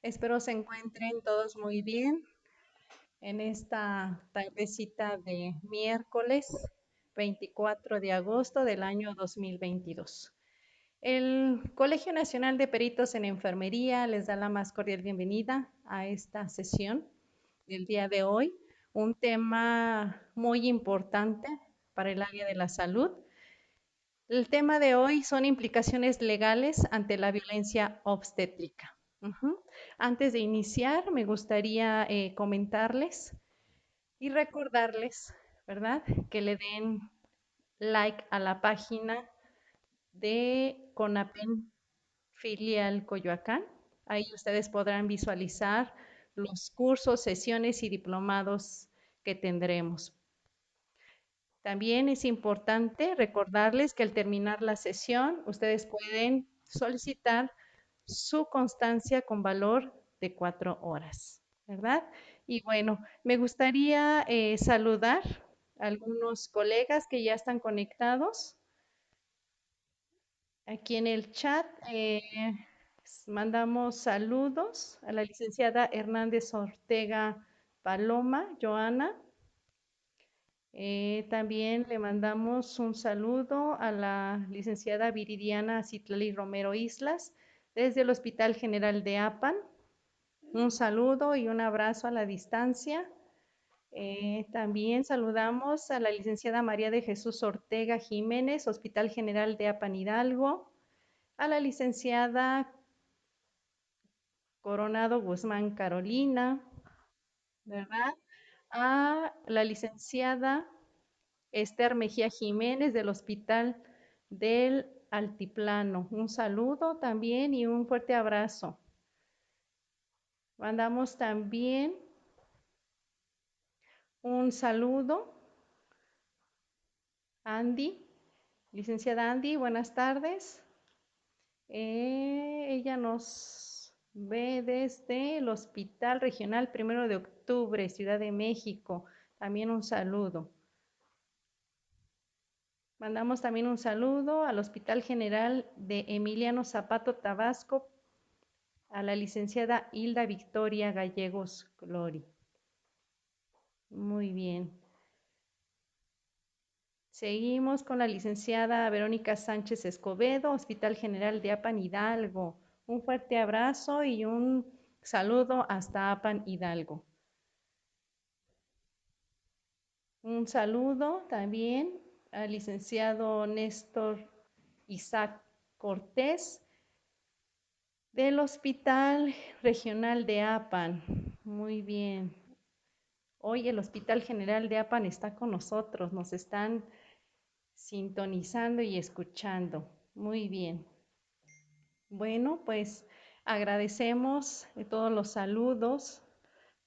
Espero se encuentren todos muy bien en esta tardecita de miércoles 24 de agosto del año 2022. El Colegio Nacional de Peritos en Enfermería les da la más cordial bienvenida a esta sesión del día de hoy, un tema muy importante para el área de la salud. El tema de hoy son implicaciones legales ante la violencia obstétrica. Ujú. Antes de iniciar, me gustaría comentarles y recordarles, ¿verdad? Que le den like a la página de CONAPEN Filial Coyoacán. Ahí ustedes podrán visualizar los cursos, sesiones y diplomados que tendremos. También es importante recordarles que al terminar la sesión, ustedes pueden solicitar su constancia con valor de 4 horas, ¿verdad? Y bueno, me gustaría saludar a algunos colegas que ya están conectados. Aquí en el chat mandamos saludos a la licenciada Hernández Ortega Paloma, Joana. También le mandamos un saludo a la licenciada Viridiana Citlali Romero Islas desde el Hospital General de Apan. Un saludo y un abrazo a la distancia. También saludamos a la licenciada María de Jesús Ortega Jiménez, Hospital General de Apan Hidalgo, a la licenciada Coronado Guzmán Carolina, ¿verdad? A la licenciada Esther Mejía Jiménez del Hospital del Altiplano. Un saludo también y un fuerte abrazo. Mandamos también un saludo a Andy, licenciada Andy, buenas tardes. Ella nos ve desde el Hospital Regional 1 de Octubre, Ciudad de México. También un saludo. Mandamos también un saludo al Hospital General de Emiliano Zapato, Tabasco, a la licenciada Hilda Victoria Gallegos Glori. Muy bien. Seguimos con la licenciada Verónica Sánchez Escobedo, Hospital General de Apan Hidalgo. Un fuerte abrazo y un saludo hasta Apan Hidalgo. Un saludo también al licenciado Néstor Isaac Cortés del Hospital Regional de Apan. Muy bien. Hoy el Hospital General de Apan está con nosotros, nos están sintonizando y escuchando. Muy bien. Bueno, pues agradecemos todos los saludos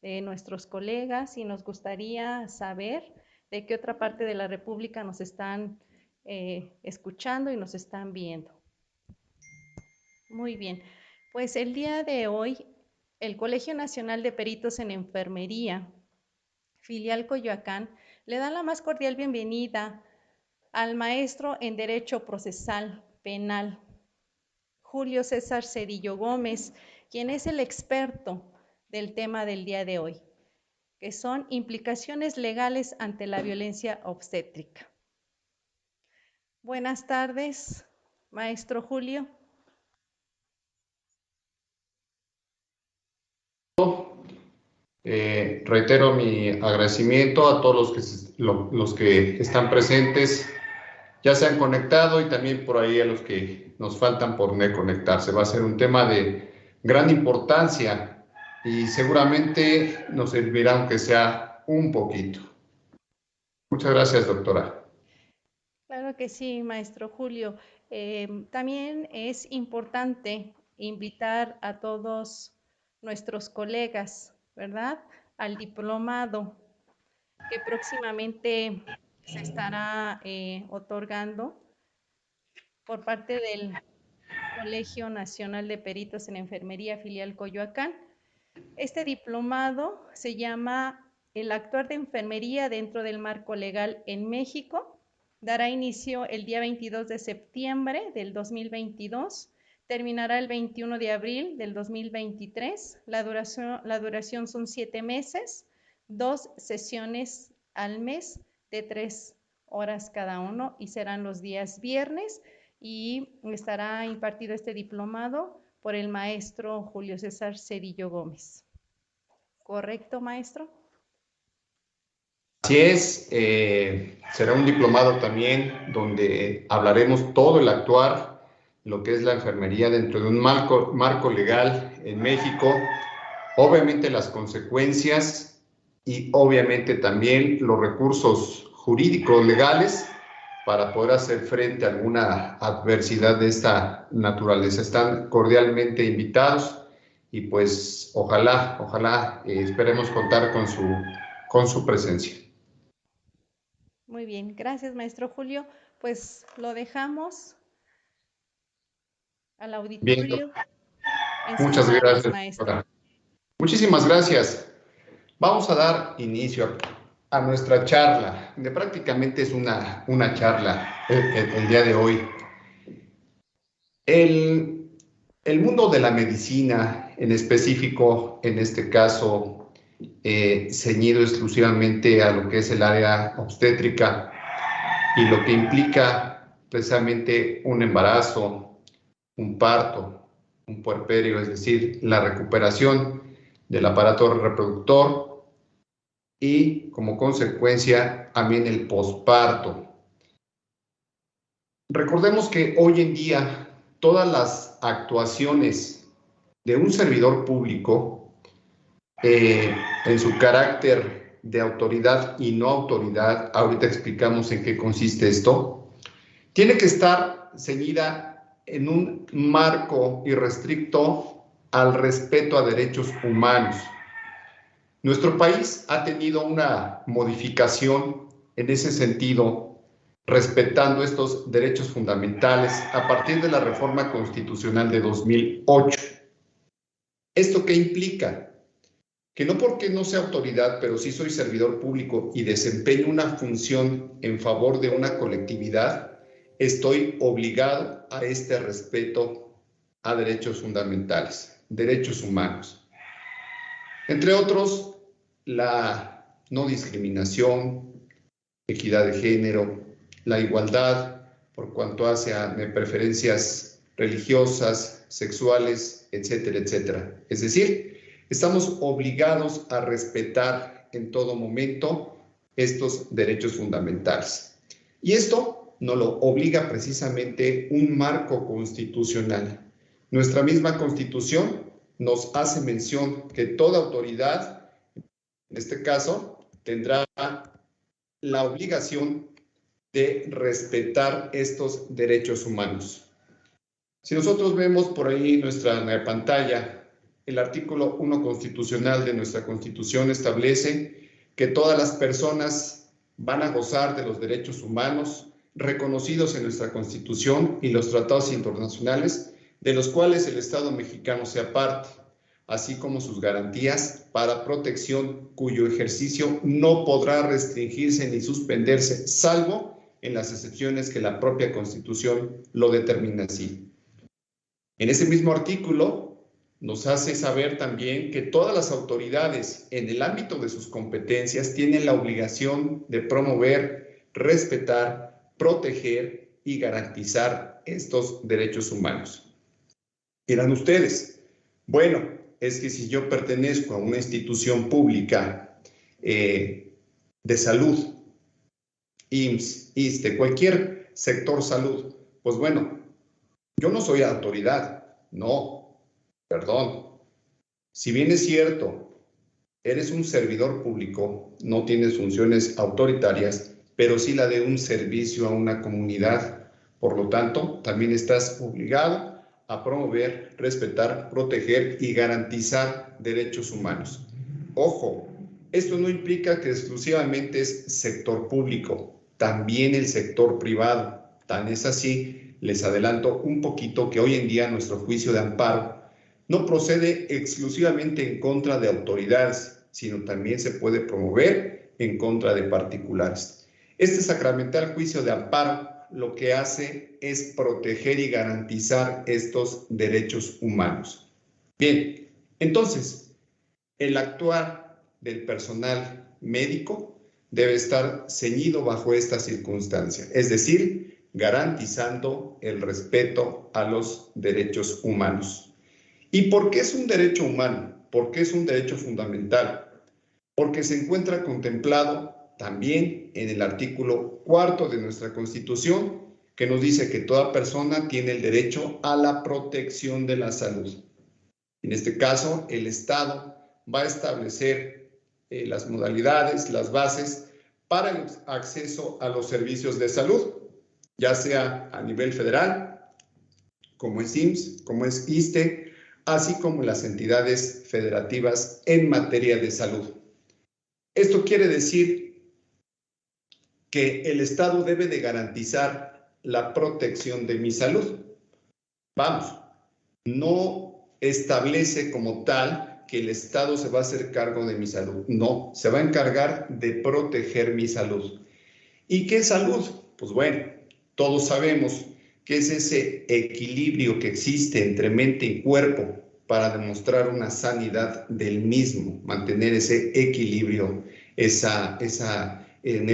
de nuestros colegas y nos gustaría saber de qué otra parte de la República nos están escuchando y nos están viendo. Muy bien, pues el día de hoy el Colegio Nacional de Peritos en Enfermería, Filial Coyoacán, le da la más cordial bienvenida al maestro en Derecho Procesal Penal, Julio César Cedillo Gómez, quien es el experto del tema del día de hoy, que son implicaciones legales ante la violencia obstétrica. Buenas tardes, maestro Julio. Reitero mi agradecimiento a todos los que están presentes, ya se han conectado y también por ahí a los que nos faltan por conectarse. Va a ser un tema de gran importancia y seguramente nos servirá aunque sea un poquito. Muchas gracias, doctora. Claro que sí, maestro Julio. También es importante invitar a todos nuestros colegas, ¿verdad? Al diplomado que próximamente se estará otorgando por parte del Colegio Nacional de Peritos en Enfermería Filial Coyoacán. Este diplomado se llama El actuar de enfermería dentro del marco legal en México. Dará inicio el día 22 de septiembre del 2022. terminará el 21 de abril del 2023. La duración son 7 meses, 2 sesiones al mes de 3 horas cada uno y serán los días viernes y estará impartido este diplomado por el maestro Julio César Cedillo Gómez. ¿Correcto, maestro? Así es, será un diplomado también donde hablaremos todo el actuar, lo que es la enfermería dentro de un marco legal en México, obviamente las consecuencias y obviamente también los recursos jurídicos legales para poder hacer frente a alguna adversidad de esta naturaleza. Están cordialmente invitados y pues ojalá esperemos contar con su presencia. Muy bien, gracias, maestro Julio. Pues lo dejamos al auditorio. Bien, En sus muchas manos, gracias, maestro. doctora. Muchísimas gracias. Vamos a dar inicio a nuestra charla. Prácticamente es una charla el día de hoy. El mundo de la medicina, en específico, en este caso, ceñido exclusivamente a lo que es el área obstétrica y lo que implica precisamente un embarazo, un parto, un puerperio, es decir, la recuperación del aparato reproductor y, como consecuencia, también el posparto. Recordemos que hoy en día todas las actuaciones de un servidor público en su carácter de autoridad y no autoridad, ahorita explicamos en qué consiste esto, tiene que estar ceñida en un marco irrestricto al respeto a derechos humanos. Nuestro país ha tenido una modificación en ese sentido, respetando estos derechos fundamentales a partir de la reforma constitucional de 2008. ¿Esto qué implica? Que no porque no sea autoridad, pero sí soy servidor público y desempeño una función en favor de una colectividad, estoy obligado a este respeto a derechos fundamentales, derechos humanos. Entre otros, la no discriminación, equidad de género, la igualdad por cuanto hace a preferencias religiosas, sexuales, etcétera, etcétera. Es decir, estamos obligados a respetar en todo momento estos derechos fundamentales. Y esto nos lo obliga precisamente un marco constitucional. Nuestra misma Constitución nos hace mención que toda autoridad, en este caso, tendrá la obligación de respetar estos derechos humanos. Si nosotros vemos por ahí en nuestra pantalla, el artículo 1 constitucional de nuestra Constitución establece que todas las personas van a gozar de los derechos humanos reconocidos en nuestra Constitución y los tratados internacionales, de los cuales el Estado mexicano sea parte, así como sus garantías para protección cuyo ejercicio no podrá restringirse ni suspenderse, salvo en las excepciones que la propia Constitución lo determina así. En ese mismo artículo nos hace saber también que todas las autoridades en el ámbito de sus competencias tienen la obligación de promover, respetar, proteger y garantizar estos derechos humanos. Dirán ustedes, bueno, es que si yo pertenezco a una institución pública de salud, IMSS, ISSSTE, cualquier sector salud, pues bueno, yo no soy autoridad, no, perdón. Si bien es cierto, eres un servidor público, no tienes funciones autoritarias, pero sí la de un servicio a una comunidad. Por lo tanto, también estás obligado a promover, respetar, proteger y garantizar derechos humanos. Ojo, esto no implica que exclusivamente es sector público, también el sector privado. Tan es así, les adelanto un poquito que hoy en día nuestro juicio de amparo no procede exclusivamente en contra de autoridades, sino también se puede promover en contra de particulares. Este sacramental juicio de amparo lo que hace es proteger y garantizar estos derechos humanos. Bien, entonces, el actuar del personal médico debe estar ceñido bajo esta circunstancia, es decir, garantizando el respeto a los derechos humanos. ¿Y por qué es un derecho humano? ¿Por qué es un derecho fundamental? Porque se encuentra contemplado también en el artículo 4 de nuestra Constitución, que nos dice que toda persona tiene el derecho a la protección de la salud. En este caso, el Estado va a establecer las modalidades, las bases para el acceso a los servicios de salud, ya sea a nivel federal, como es IMSS, como es ISSSTE, así como las entidades federativas en materia de salud. Esto quiere decir que el Estado debe de garantizar la protección de mi salud. Vamos, no establece como tal que el Estado se va a hacer cargo de mi salud. No, se va a encargar de proteger mi salud. ¿Y qué salud? Pues bueno, todos sabemos que es ese equilibrio que existe entre mente y cuerpo para demostrar una sanidad del mismo, mantener ese equilibrio, esa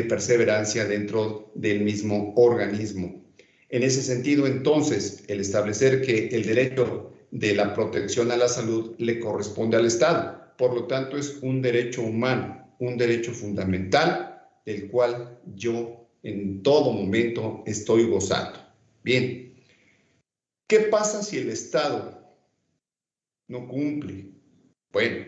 perseverancia dentro del mismo organismo. En ese sentido, entonces, el establecer que el derecho de la protección a la salud le corresponde al Estado, por lo tanto, es un derecho humano, un derecho fundamental del cual yo en todo momento estoy gozando. Bien, ¿qué pasa si el Estado no cumple? Bueno,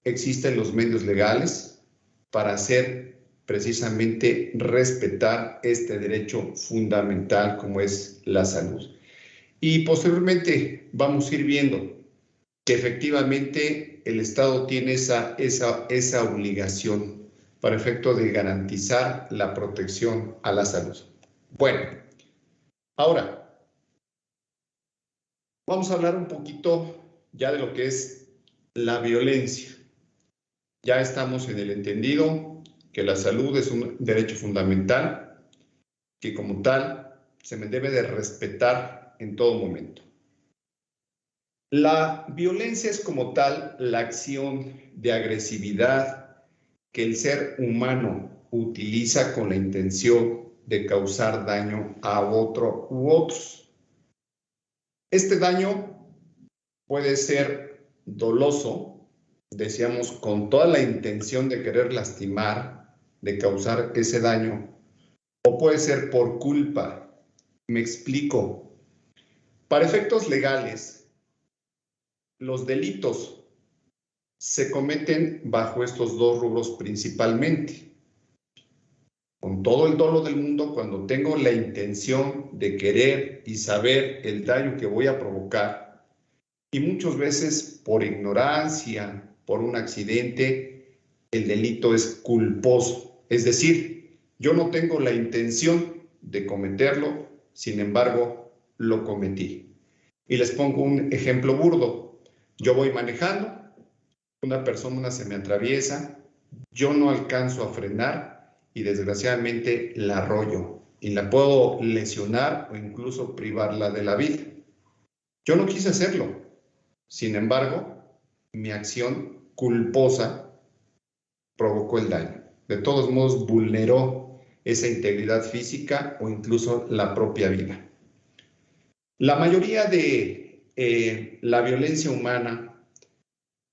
existen los medios legales para hacer precisamente respetar este derecho fundamental como es la salud. Y posteriormente vamos a ir viendo que efectivamente el Estado tiene esa obligación para efecto de garantizar la protección a la salud. Bueno, ahora vamos a hablar un poquito ya de lo que es la violencia. Ya estamos en el entendido que la salud es un derecho fundamental, que como tal se me debe de respetar en todo momento. La violencia es como tal la acción de agresividad que el ser humano utiliza con la intención de causar daño a otro u otros. Este daño puede ser doloso, decíamos, con toda la intención de querer lastimar, de causar ese daño, o puede ser por culpa. Me explico. Para efectos legales, los delitos se cometen bajo estos dos rubros principalmente. Con todo el dolo del mundo, cuando tengo la intención de querer y saber el daño que voy a provocar, y muchas veces por ignorancia, por un accidente, el delito es culposo. Es decir, yo no tengo la intención de cometerlo, sin embargo, lo cometí. Y les pongo un ejemplo burdo. Yo voy manejando, una persona se me atraviesa, yo no alcanzo a frenar y desgraciadamente la arrollo y la puedo lesionar o incluso privarla de la vida. Yo no quise hacerlo. Sin embargo, mi acción culposa provocó el daño. De todos modos, vulneró esa integridad física o incluso la propia vida. La mayoría de la violencia humana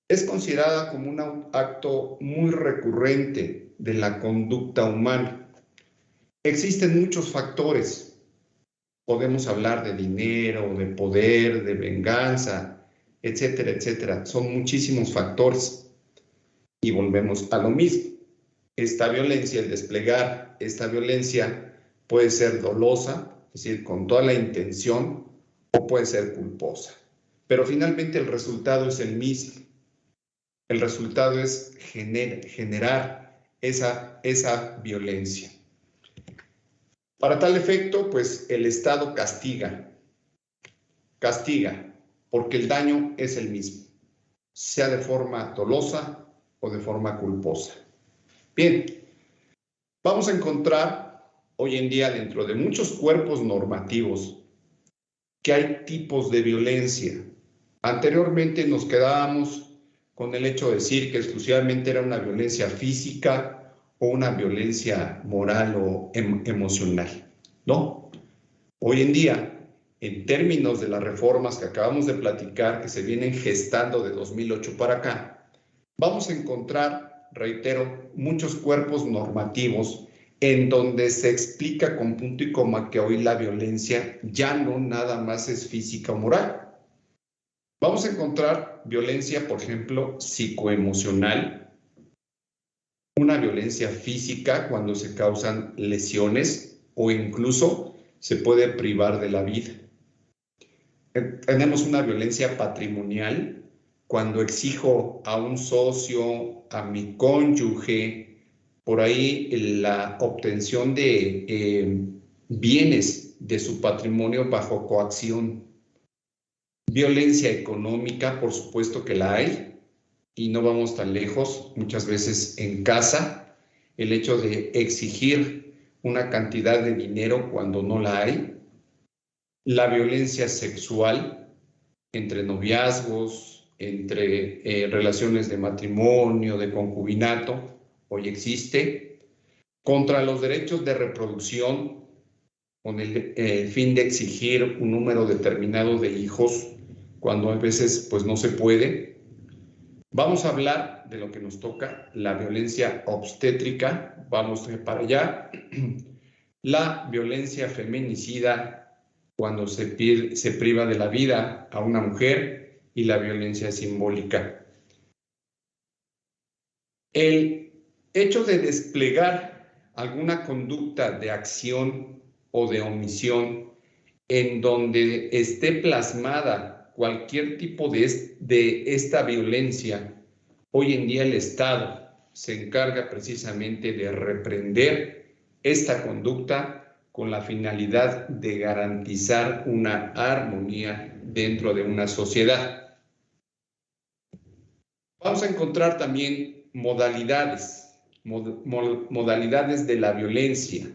es considerada como un acto muy recurrente de la conducta humana. Existen muchos factores. Podemos hablar de dinero, de poder, de venganza, etcétera, etcétera. Son muchísimos factores. Y volvemos a lo mismo. Esta violencia, el desplegar esta violencia puede ser dolosa, es decir, con toda la intención, o puede ser culposa. Pero finalmente el resultado es el mismo. El resultado es generar esa violencia. Para tal efecto, pues el Estado castiga, porque el daño es el mismo, sea de forma dolosa o de forma culposa. Bien, vamos a encontrar hoy en día dentro de muchos cuerpos normativos que hay tipos de violencia. Anteriormente nos quedábamos con el hecho de decir que exclusivamente era una violencia física o una violencia moral o emocional. No. Hoy en día, en términos de las reformas que acabamos de platicar, que se vienen gestando de 2008 para acá, vamos a encontrar, reitero, muchos cuerpos normativos en donde se explica con punto y coma que hoy la violencia ya no nada más es física o moral. Vamos a encontrar violencia, por ejemplo, psicoemocional, una violencia física cuando se causan lesiones o incluso se puede privar de la vida. Tenemos una violencia patrimonial cuando exijo a un socio, a mi cónyuge, por ahí la obtención de bienes de su patrimonio bajo coacción. Violencia económica, por supuesto que la hay, y no vamos tan lejos, muchas veces en casa, el hecho de exigir una cantidad de dinero cuando no la hay. La violencia sexual entre noviazgos, entre relaciones de matrimonio, de concubinato, hoy existe. Contra los derechos de reproducción, con el fin de exigir un número determinado de hijos, cuando a veces pues no se puede. Vamos a hablar de lo que nos toca, la violencia obstétrica, vamos para allá. La violencia feminicida, cuando se priva de la vida a una mujer, y la violencia simbólica. El hecho de desplegar alguna conducta de acción o de omisión en donde esté plasmada cualquier tipo de esta violencia, hoy en día el Estado se encarga precisamente de reprender esta conducta con la finalidad de garantizar una armonía dentro de una sociedad. Vamos a encontrar también modalidades de la violencia.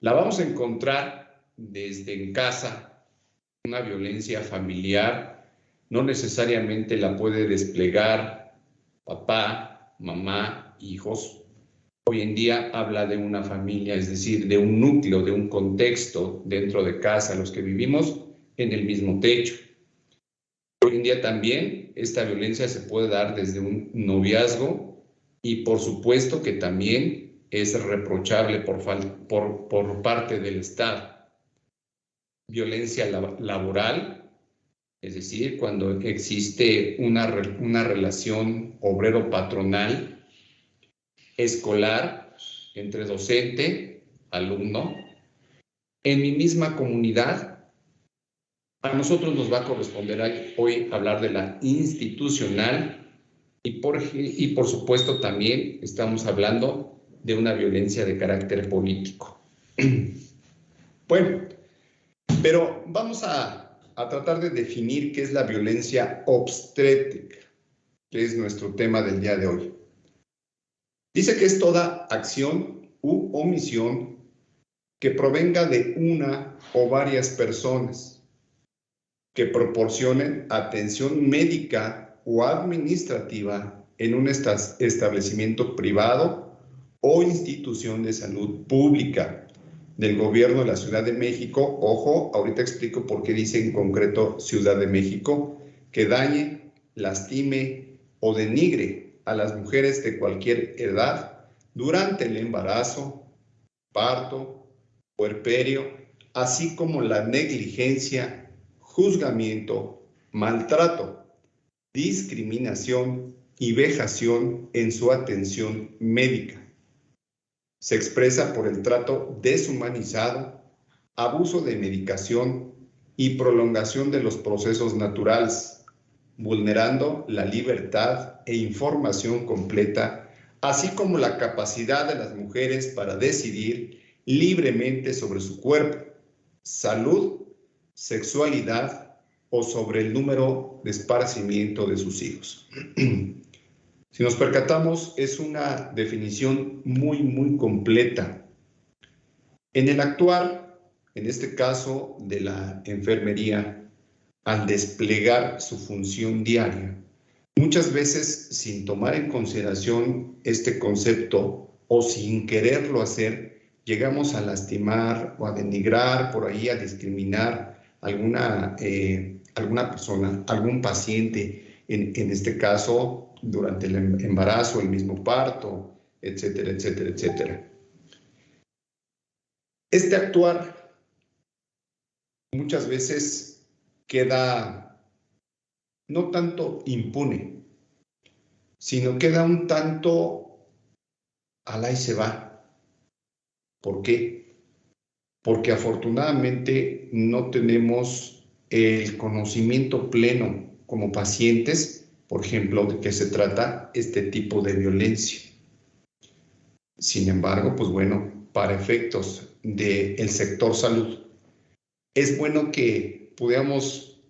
La vamos a encontrar desde en casa, una violencia familiar, no necesariamente la puede desplegar papá, mamá, hijos. Hoy en día habla de una familia, es decir, de un núcleo, de un contexto dentro de casa, los que vivimos en el mismo techo. Hoy en día también esta violencia se puede dar desde un noviazgo y por supuesto que también es reprochable por parte del Estado. Violencia laboral, es decir, cuando existe una relación obrero-patronal, escolar, entre docente, alumno. En mi misma comunidad, a nosotros nos va a corresponder hoy hablar de la institucional y por supuesto también estamos hablando de una violencia de carácter político. Bueno, pero vamos a tratar de definir qué es la violencia obstétrica, que es nuestro tema del día de hoy. Dice que es toda acción u omisión que provenga de una o varias personas que proporcionen atención médica o administrativa en un establecimiento privado o institución de salud pública del gobierno de la Ciudad de México. Ojo, ahorita explico por qué dice en concreto Ciudad de México, que dañe, lastime o denigre a las mujeres de cualquier edad durante el embarazo, parto, puerperio, así como la negligencia, juzgamiento, maltrato, discriminación y vejación en su atención médica. Se expresa por el trato deshumanizado, abuso de medicación y prolongación de los procesos naturales, vulnerando la libertad e información completa, así como la capacidad de las mujeres para decidir libremente sobre su cuerpo, salud, sexualidad o sobre el número de esparcimiento de sus hijos. Si nos percatamos, es una definición muy completa. En el actuar, en este caso de la enfermería, al desplegar su función diaria, muchas veces sin tomar en consideración este concepto o sin quererlo hacer, llegamos a lastimar o a denigrar, por ahí a discriminar alguna persona, algún paciente, en este caso durante el embarazo, el mismo parto, etcétera, etcétera, etcétera. Este actuar muchas veces queda no tanto impune, sino queda un tanto al ahí se va. ¿Por qué? Porque afortunadamente no tenemos el conocimiento pleno como pacientes, por ejemplo, de qué se trata este tipo de violencia. Sin embargo, pues bueno, para efectos del sector salud, es bueno que podamos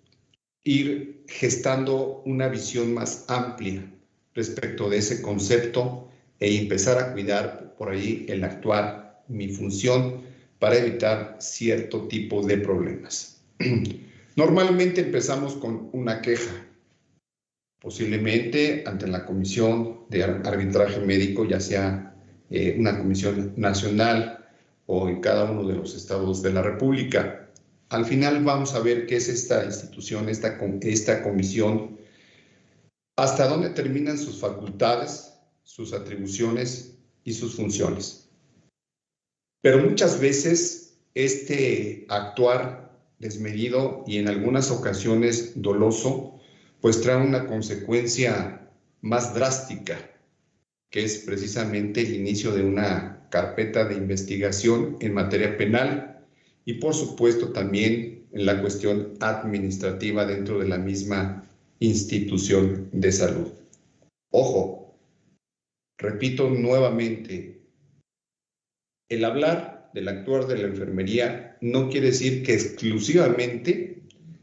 ir gestando una visión más amplia respecto de ese concepto e empezar a cuidar por ahí el actuar, mi función, para evitar cierto tipo de problemas. Normalmente empezamos con una queja, posiblemente ante la Comisión de Arbitraje Médico, ya sea una comisión nacional o en cada uno de los estados de la República. Al final vamos a ver qué es esta institución, esta comisión, hasta dónde terminan sus facultades, sus atribuciones y sus funciones. Pero muchas veces este actuar desmedido y en algunas ocasiones doloso, pues trae una consecuencia más drástica, que es precisamente el inicio de una carpeta de investigación en materia penal y por supuesto también en la cuestión administrativa dentro de la misma institución de salud. Ojo, repito nuevamente, el hablar del actuar de la enfermería no quiere decir que exclusivamente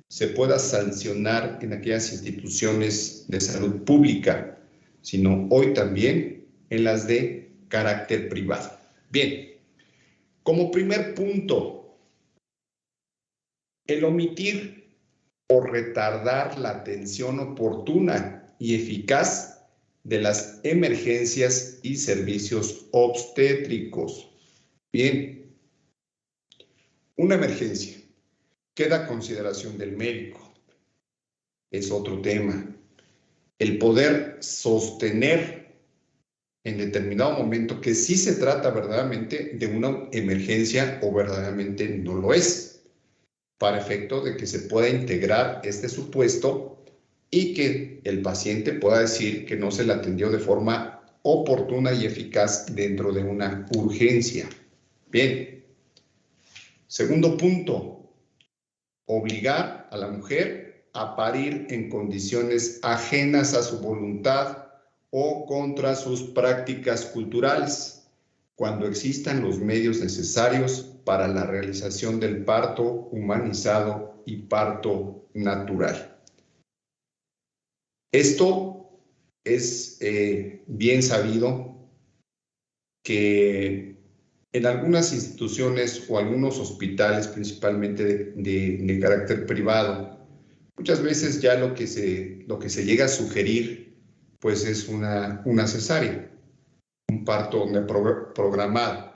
se pueda sancionar en aquellas instituciones de salud pública, sino hoy también en las de carácter privado. Bien, como primer punto, el omitir o retardar la atención oportuna y eficaz de las emergencias y servicios obstétricos. Bien, una emergencia queda a consideración del médico. Es otro tema. El poder sostener en determinado momento que sí se trata verdaderamente de una emergencia o verdaderamente no lo es, para efecto de que se pueda integrar este supuesto y que el paciente pueda decir que no se le atendió de forma oportuna y eficaz dentro de una urgencia. Bien. Segundo punto, obligar a la mujer a parir en condiciones ajenas a su voluntad o contra sus prácticas culturales, cuando existan los medios necesarios para la realización del parto humanizado y parto natural. Esto es bien sabido que en algunas instituciones o algunos hospitales, principalmente de carácter privado, muchas veces ya lo que se llega a sugerir, pues es una cesárea, un parto programado,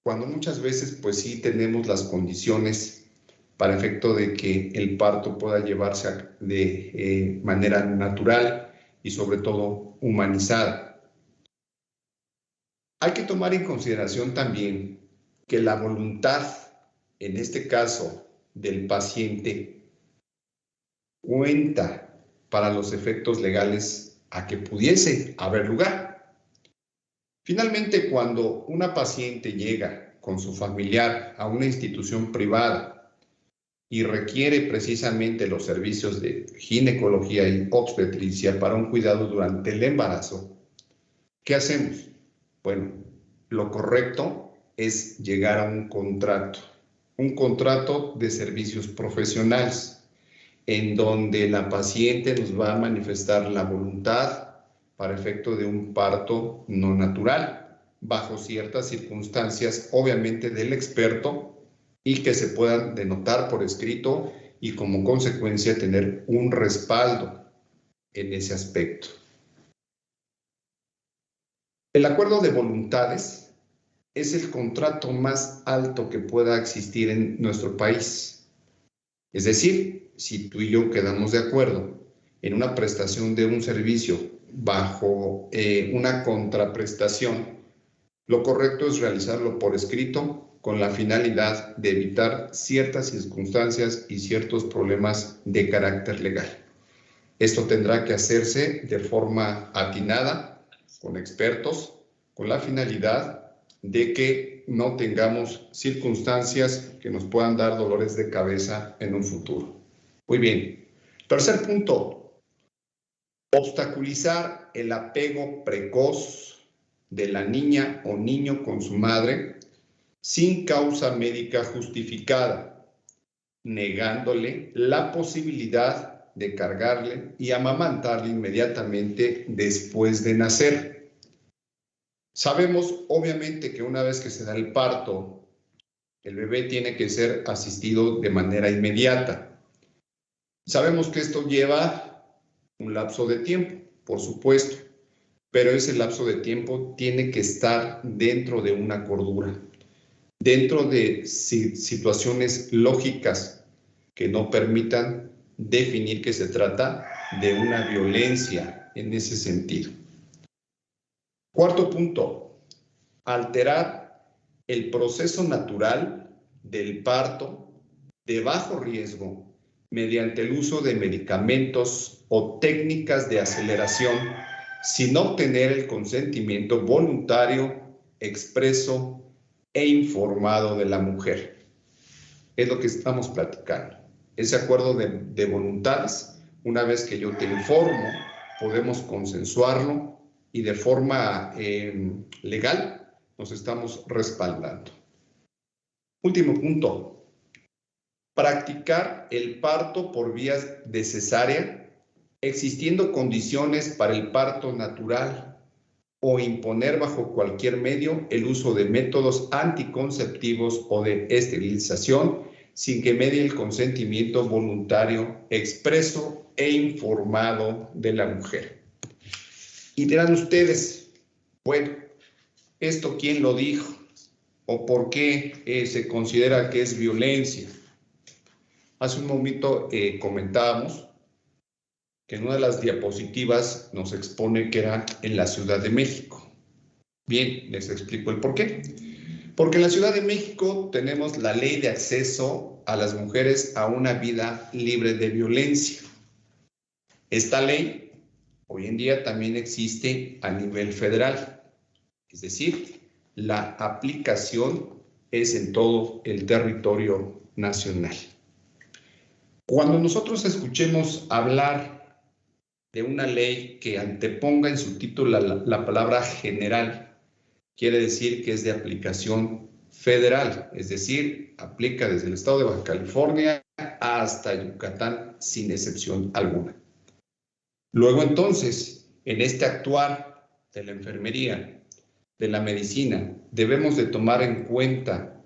cuando muchas veces pues sí tenemos las condiciones para efecto de que el parto pueda llevarse de manera natural y sobre todo humanizada. Hay que tomar en consideración también que la voluntad, en este caso del paciente, cuenta para los efectos legales a que pudiese haber lugar. Finalmente, cuando una paciente llega con su familiar a una institución privada y requiere precisamente los servicios de ginecología y obstetricia para un cuidado durante el embarazo, ¿qué hacemos? Bueno, lo correcto es llegar a un contrato de servicios profesionales, en donde la paciente nos va a manifestar la voluntad para efecto de un parto no natural, bajo ciertas circunstancias, obviamente del experto, y que se puedan denotar por escrito y como consecuencia tener un respaldo en ese aspecto. El acuerdo de voluntades es el contrato más alto que pueda existir en nuestro país. Es decir, si tú y yo quedamos de acuerdo en una prestación de un servicio bajo una contraprestación, lo correcto es realizarlo por escrito con la finalidad de evitar ciertas circunstancias y ciertos problemas de carácter legal. Esto tendrá que hacerse de forma atinada, con expertos, con la finalidad de que no tengamos circunstancias que nos puedan dar dolores de cabeza en un futuro. Muy bien. Tercer punto, obstaculizar el apego precoz de la niña o niño con su madre sin causa médica justificada, negándole la posibilidad de cargarle y amamantarle inmediatamente después de nacer. Sabemos, obviamente, que una vez que se da el parto, el bebé tiene que ser asistido de manera inmediata. Sabemos que esto lleva un lapso de tiempo, por supuesto, pero ese lapso de tiempo tiene que estar dentro de una cordura, dentro de situaciones lógicas que no permitan definir que se trata de una violencia en ese sentido. Cuarto punto, alterar el proceso natural del parto de bajo riesgo mediante el uso de medicamentos o técnicas de aceleración sin obtener el consentimiento voluntario, expreso e informado de la mujer. Es lo que estamos platicando. Ese acuerdo de voluntades, una vez que yo te informo, podemos consensuarlo y de forma legal nos estamos respaldando. Último punto, practicar el parto por vías de cesárea, existiendo condiciones para el parto natural o imponer bajo cualquier medio el uso de métodos anticonceptivos o de esterilización sin que medie el consentimiento voluntario, expreso e informado de la mujer. Y dirán ustedes, bueno, ¿esto quién lo dijo? ¿O por qué se considera que es violencia? Hace un momento comentábamos que en una de las diapositivas nos expone que era en la Ciudad de México. Bien, les explico el por qué. Porque en la Ciudad de México tenemos la ley de acceso a las mujeres a una vida libre de violencia. Esta ley hoy en día también existe a nivel federal, es decir, la aplicación es en todo el territorio nacional. Cuando nosotros escuchemos hablar de una ley que anteponga en su título la palabra general, quiere decir que es de aplicación federal, es decir, aplica desde el estado de Baja California hasta Yucatán sin excepción alguna. Luego entonces, en este actuar de la enfermería, de la medicina, debemos de tomar en cuenta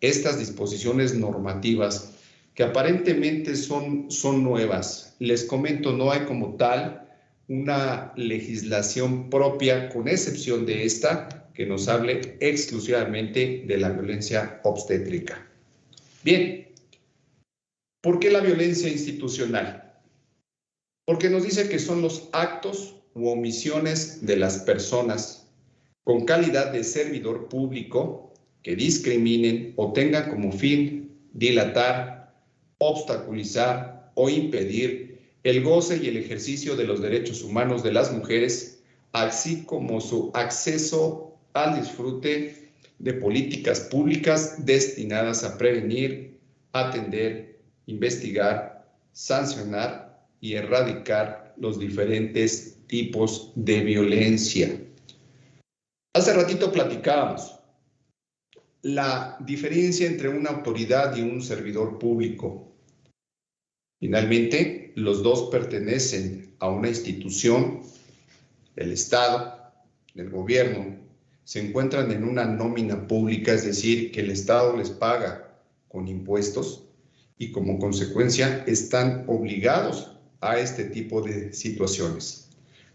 estas disposiciones normativas que aparentemente son nuevas. Les comento, no hay como tal una legislación propia, con excepción de esta, que nos hable exclusivamente de la violencia obstétrica. Bien, ¿por qué la violencia institucional? Porque nos dice que son los actos u omisiones de las personas con calidad de servidor público que discriminen o tengan como fin dilatar, obstaculizar o impedir el goce y el ejercicio de los derechos humanos de las mujeres, así como su acceso al disfrute de políticas públicas destinadas a prevenir, atender, investigar, sancionar y erradicar los diferentes tipos de violencia. Hace ratito platicábamos la diferencia entre una autoridad y un servidor público. Finalmente, los dos pertenecen a una institución del Estado, del gobierno, se encuentran en una nómina pública, es decir, que el Estado les paga con impuestos y como consecuencia están obligados a este tipo de situaciones.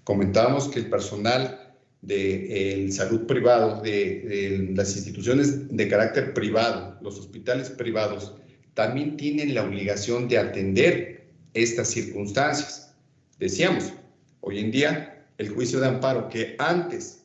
Comentábamos que el personal de salud privado, de las instituciones de carácter privado, los hospitales privados, también tienen la obligación de atender estas circunstancias. Decíamos, hoy en día, el juicio de amparo que antes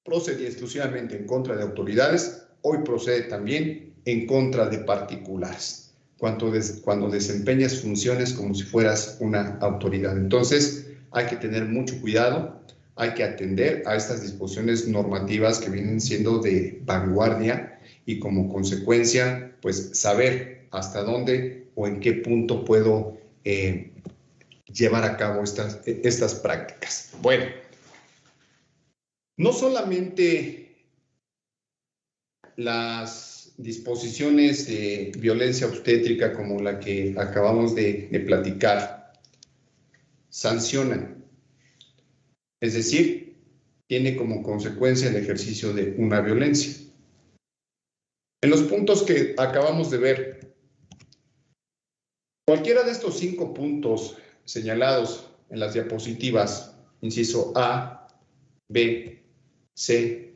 procedía exclusivamente en contra de autoridades, hoy procede también en contra de particulares, cuando desempeñas funciones como si fueras una autoridad. Entonces, hay que tener mucho cuidado, hay que atender a estas disposiciones normativas que vienen siendo de vanguardia y como consecuencia, pues saber hasta dónde o en qué punto puedo llevar a cabo estas prácticas. Bueno, no solamente las disposiciones de violencia obstétrica como la que acabamos de platicar sancionan, es decir, tiene como consecuencia el ejercicio de una violencia. En los puntos que acabamos de ver, cualquiera de estos 5 puntos señalados en las diapositivas, inciso A, B, C,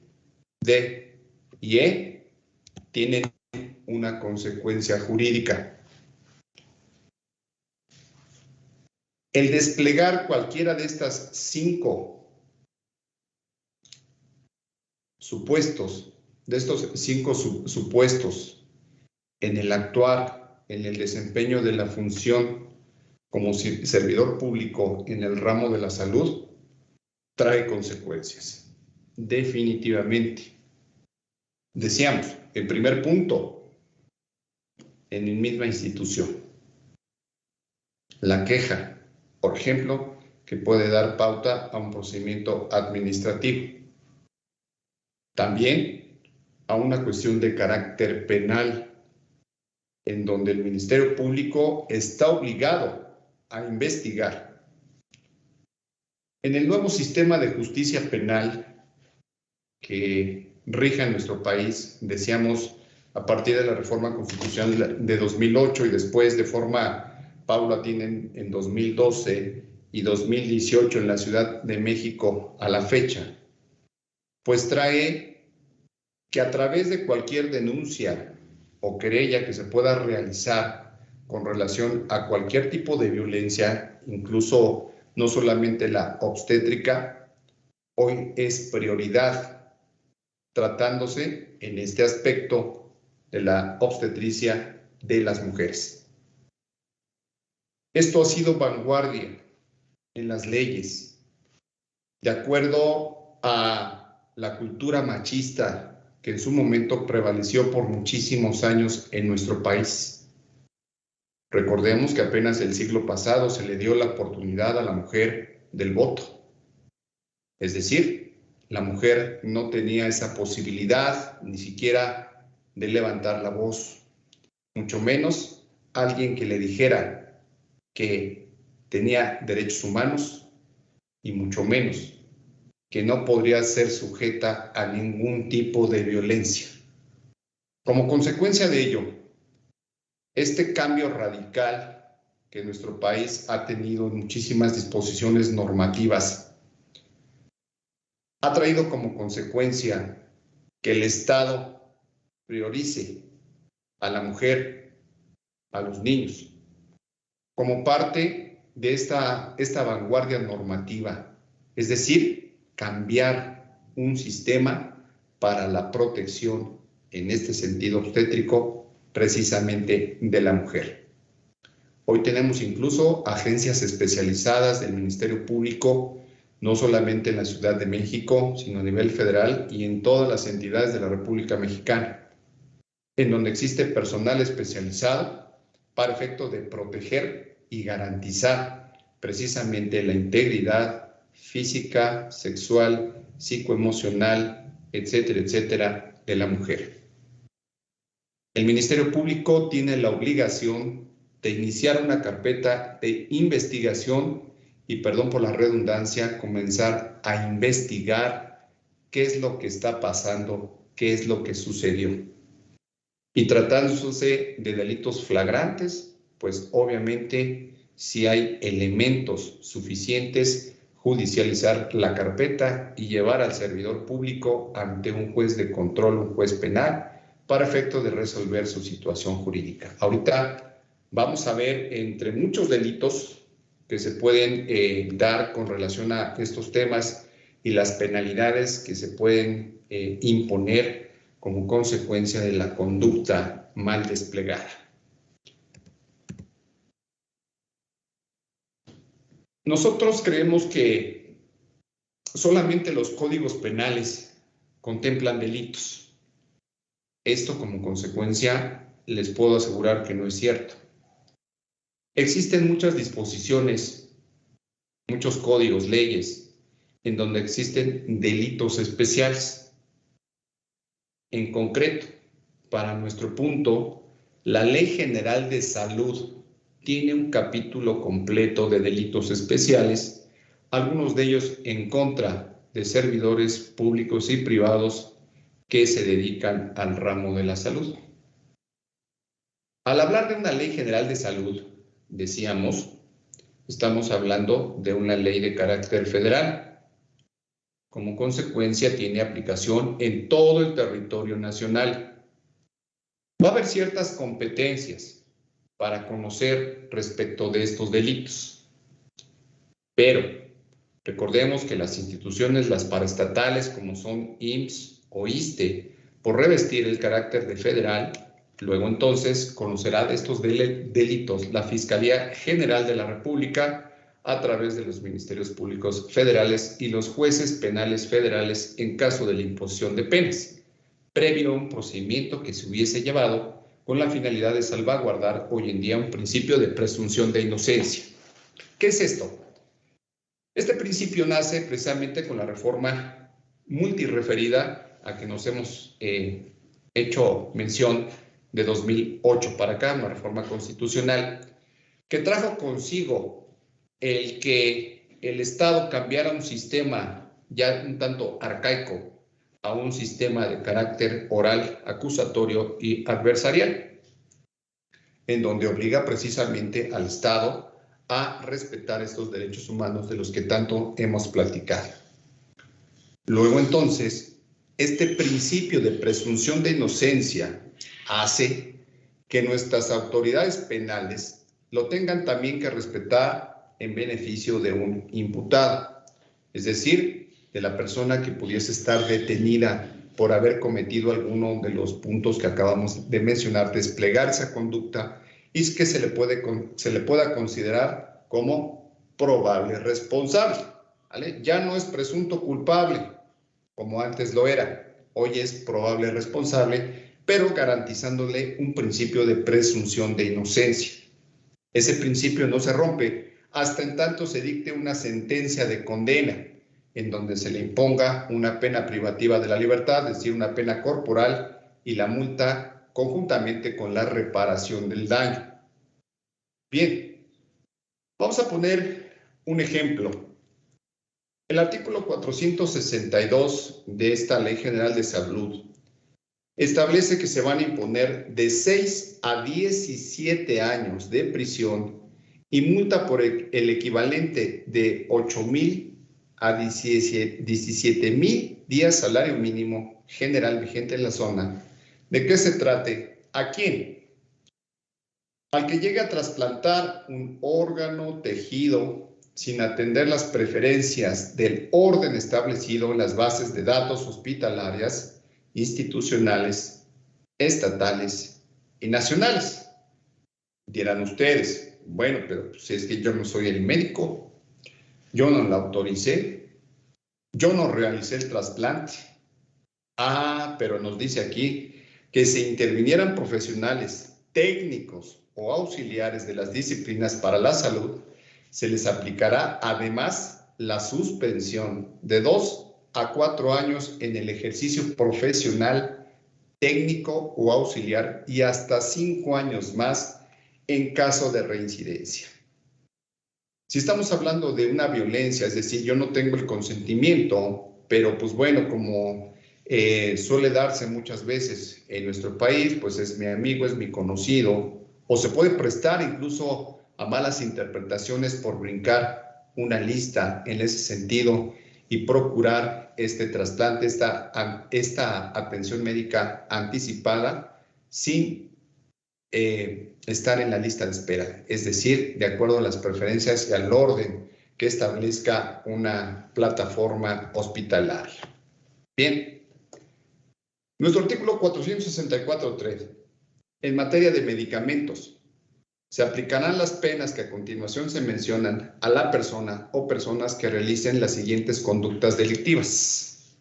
D y E, tienen una consecuencia jurídica. El desplegar cualquiera de estas 5 supuestos, de estos 5 supuestos en el actuar, en el desempeño de la función como servidor público en el ramo de la salud, trae consecuencias, definitivamente. Decíamos, el primer punto, en la misma institución, la queja, por ejemplo, que puede dar pauta a un procedimiento administrativo. También a una cuestión de carácter penal, en donde el Ministerio Público está obligado a investigar. En el nuevo sistema de justicia penal que rige en nuestro país, decíamos, a partir de la reforma constitucional de 2008 y después de forma paulatina en 2012 y 2018 en la Ciudad de México a la fecha, pues trae que a través de cualquier denuncia o querella que se pueda realizar con relación a cualquier tipo de violencia, incluso no solamente la obstétrica, hoy es prioridad tratándose en este aspecto de la obstetricia de las mujeres. Esto ha sido vanguardia en las leyes, de acuerdo a la cultura machista que en su momento prevaleció por muchísimos años en nuestro país. Recordemos que apenas el siglo pasado se le dio la oportunidad a la mujer del voto. Es decir, la mujer no tenía esa posibilidad ni siquiera de levantar la voz, mucho menos alguien que le dijera que tenía derechos humanos y mucho menos que no podría ser sujeta a ningún tipo de violencia. Como consecuencia de ello, este cambio radical que nuestro país ha tenido en muchísimas disposiciones normativas ha traído como consecuencia que el Estado priorice a la mujer, a los niños, como parte de esta vanguardia normativa, es decir, cambiar un sistema para la protección, en este sentido obstétrico, precisamente de la mujer. Hoy tenemos incluso agencias especializadas del Ministerio Público, no solamente en la Ciudad de México, sino a nivel federal y en todas las entidades de la República Mexicana, en donde existe personal especializado para efecto de proteger y garantizar precisamente la integridad física, sexual, psicoemocional, etcétera, etcétera, de la mujer. El Ministerio Público tiene la obligación de iniciar una carpeta de investigación y, perdón por la redundancia, comenzar a investigar qué es lo que está pasando, qué es lo que sucedió. Y tratándose de delitos flagrantes, pues obviamente si hay elementos suficientes, judicializar la carpeta y llevar al servidor público ante un juez de control, un juez penal, para efecto de resolver su situación jurídica. Ahorita vamos a ver entre muchos delitos que se pueden dar con relación a estos temas y las penalidades que se pueden imponer como consecuencia de la conducta mal desplegada. Nosotros creemos que solamente los códigos penales contemplan delitos. Esto como consecuencia les puedo asegurar que no es cierto. Existen muchas disposiciones, muchos códigos, leyes, en donde existen delitos especiales. En concreto, para nuestro punto, la Ley General de Salud tiene un capítulo completo de delitos especiales, algunos de ellos en contra de servidores públicos y privados que se dedican al ramo de la salud. Al hablar de una Ley General de Salud, decíamos, estamos hablando de una ley de carácter federal. Como consecuencia, tiene aplicación en todo el territorio nacional. Va a haber ciertas competencias para conocer respecto de estos delitos. Pero recordemos que las instituciones, las paraestatales, como son IMSS o ISSSTE, por revestir el carácter de federal, luego entonces conocerá de estos delitos la Fiscalía General de la República a través de los ministerios públicos federales y los jueces penales federales en caso de la imposición de penas, previo a un procedimiento que se hubiese llevado con la finalidad de salvaguardar hoy en día un principio de presunción de inocencia. ¿Qué es esto? Este principio nace precisamente con la reforma multireferida a que nos hemos hecho mención de 2008 para acá, una reforma constitucional que trajo consigo el que el Estado cambiara un sistema ya un tanto arcaico a un sistema de carácter oral, acusatorio y adversarial, en donde obliga precisamente al Estado a respetar estos derechos humanos de los que tanto hemos platicado. Luego entonces, este principio de presunción de inocencia hace que nuestras autoridades penales lo tengan también que respetar en beneficio de un imputado, es decir, de la persona que pudiese estar detenida por haber cometido alguno de los puntos que acabamos de mencionar, desplegar esa conducta y que se le pueda considerar como probable responsable, ¿vale? Ya no es presunto culpable, como antes lo era, hoy es probable responsable, pero garantizándole un principio de presunción de inocencia. Ese principio no se rompe hasta en tanto se dicte una sentencia de condena en donde se le imponga una pena privativa de la libertad, es decir, una pena corporal y la multa conjuntamente con la reparación del daño. Bien, vamos a poner un ejemplo. El artículo 462 de esta Ley General de Salud establece que se van a imponer de 6 a 17 años de prisión y multa por el equivalente de 8,000 a 17,000 días salario mínimo general vigente en la zona. ¿De qué se trate? ¿A quién? Al que llegue a trasplantar un órgano, tejido, sin atender las preferencias del orden establecido en las bases de datos hospitalarias, institucionales, estatales y nacionales. Dirán ustedes, bueno, pero si es que yo no soy el médico, yo no la autoricé, yo no realicé el trasplante. Ah, pero nos dice aquí que si intervinieran profesionales, técnicos o auxiliares de las disciplinas para la salud, se les aplicará además la suspensión de 2 a 4 años en el ejercicio profesional, técnico o auxiliar y hasta 5 años más en caso de reincidencia. Si estamos hablando de una violencia, es decir, yo no tengo el consentimiento pero pues bueno, como suele darse muchas veces en nuestro país, pues es mi amigo, es mi conocido, o se puede prestar incluso a malas interpretaciones por brincar una lista en ese sentido y procurar este trasplante, esta atención médica anticipada sin estar en la lista de espera, es decir, de acuerdo a las preferencias y al orden que establezca una plataforma hospitalaria. Bien, nuestro artículo 464.3, en materia de medicamentos, se aplicarán las penas que a continuación se mencionan a la persona o personas que realicen las siguientes conductas delictivas: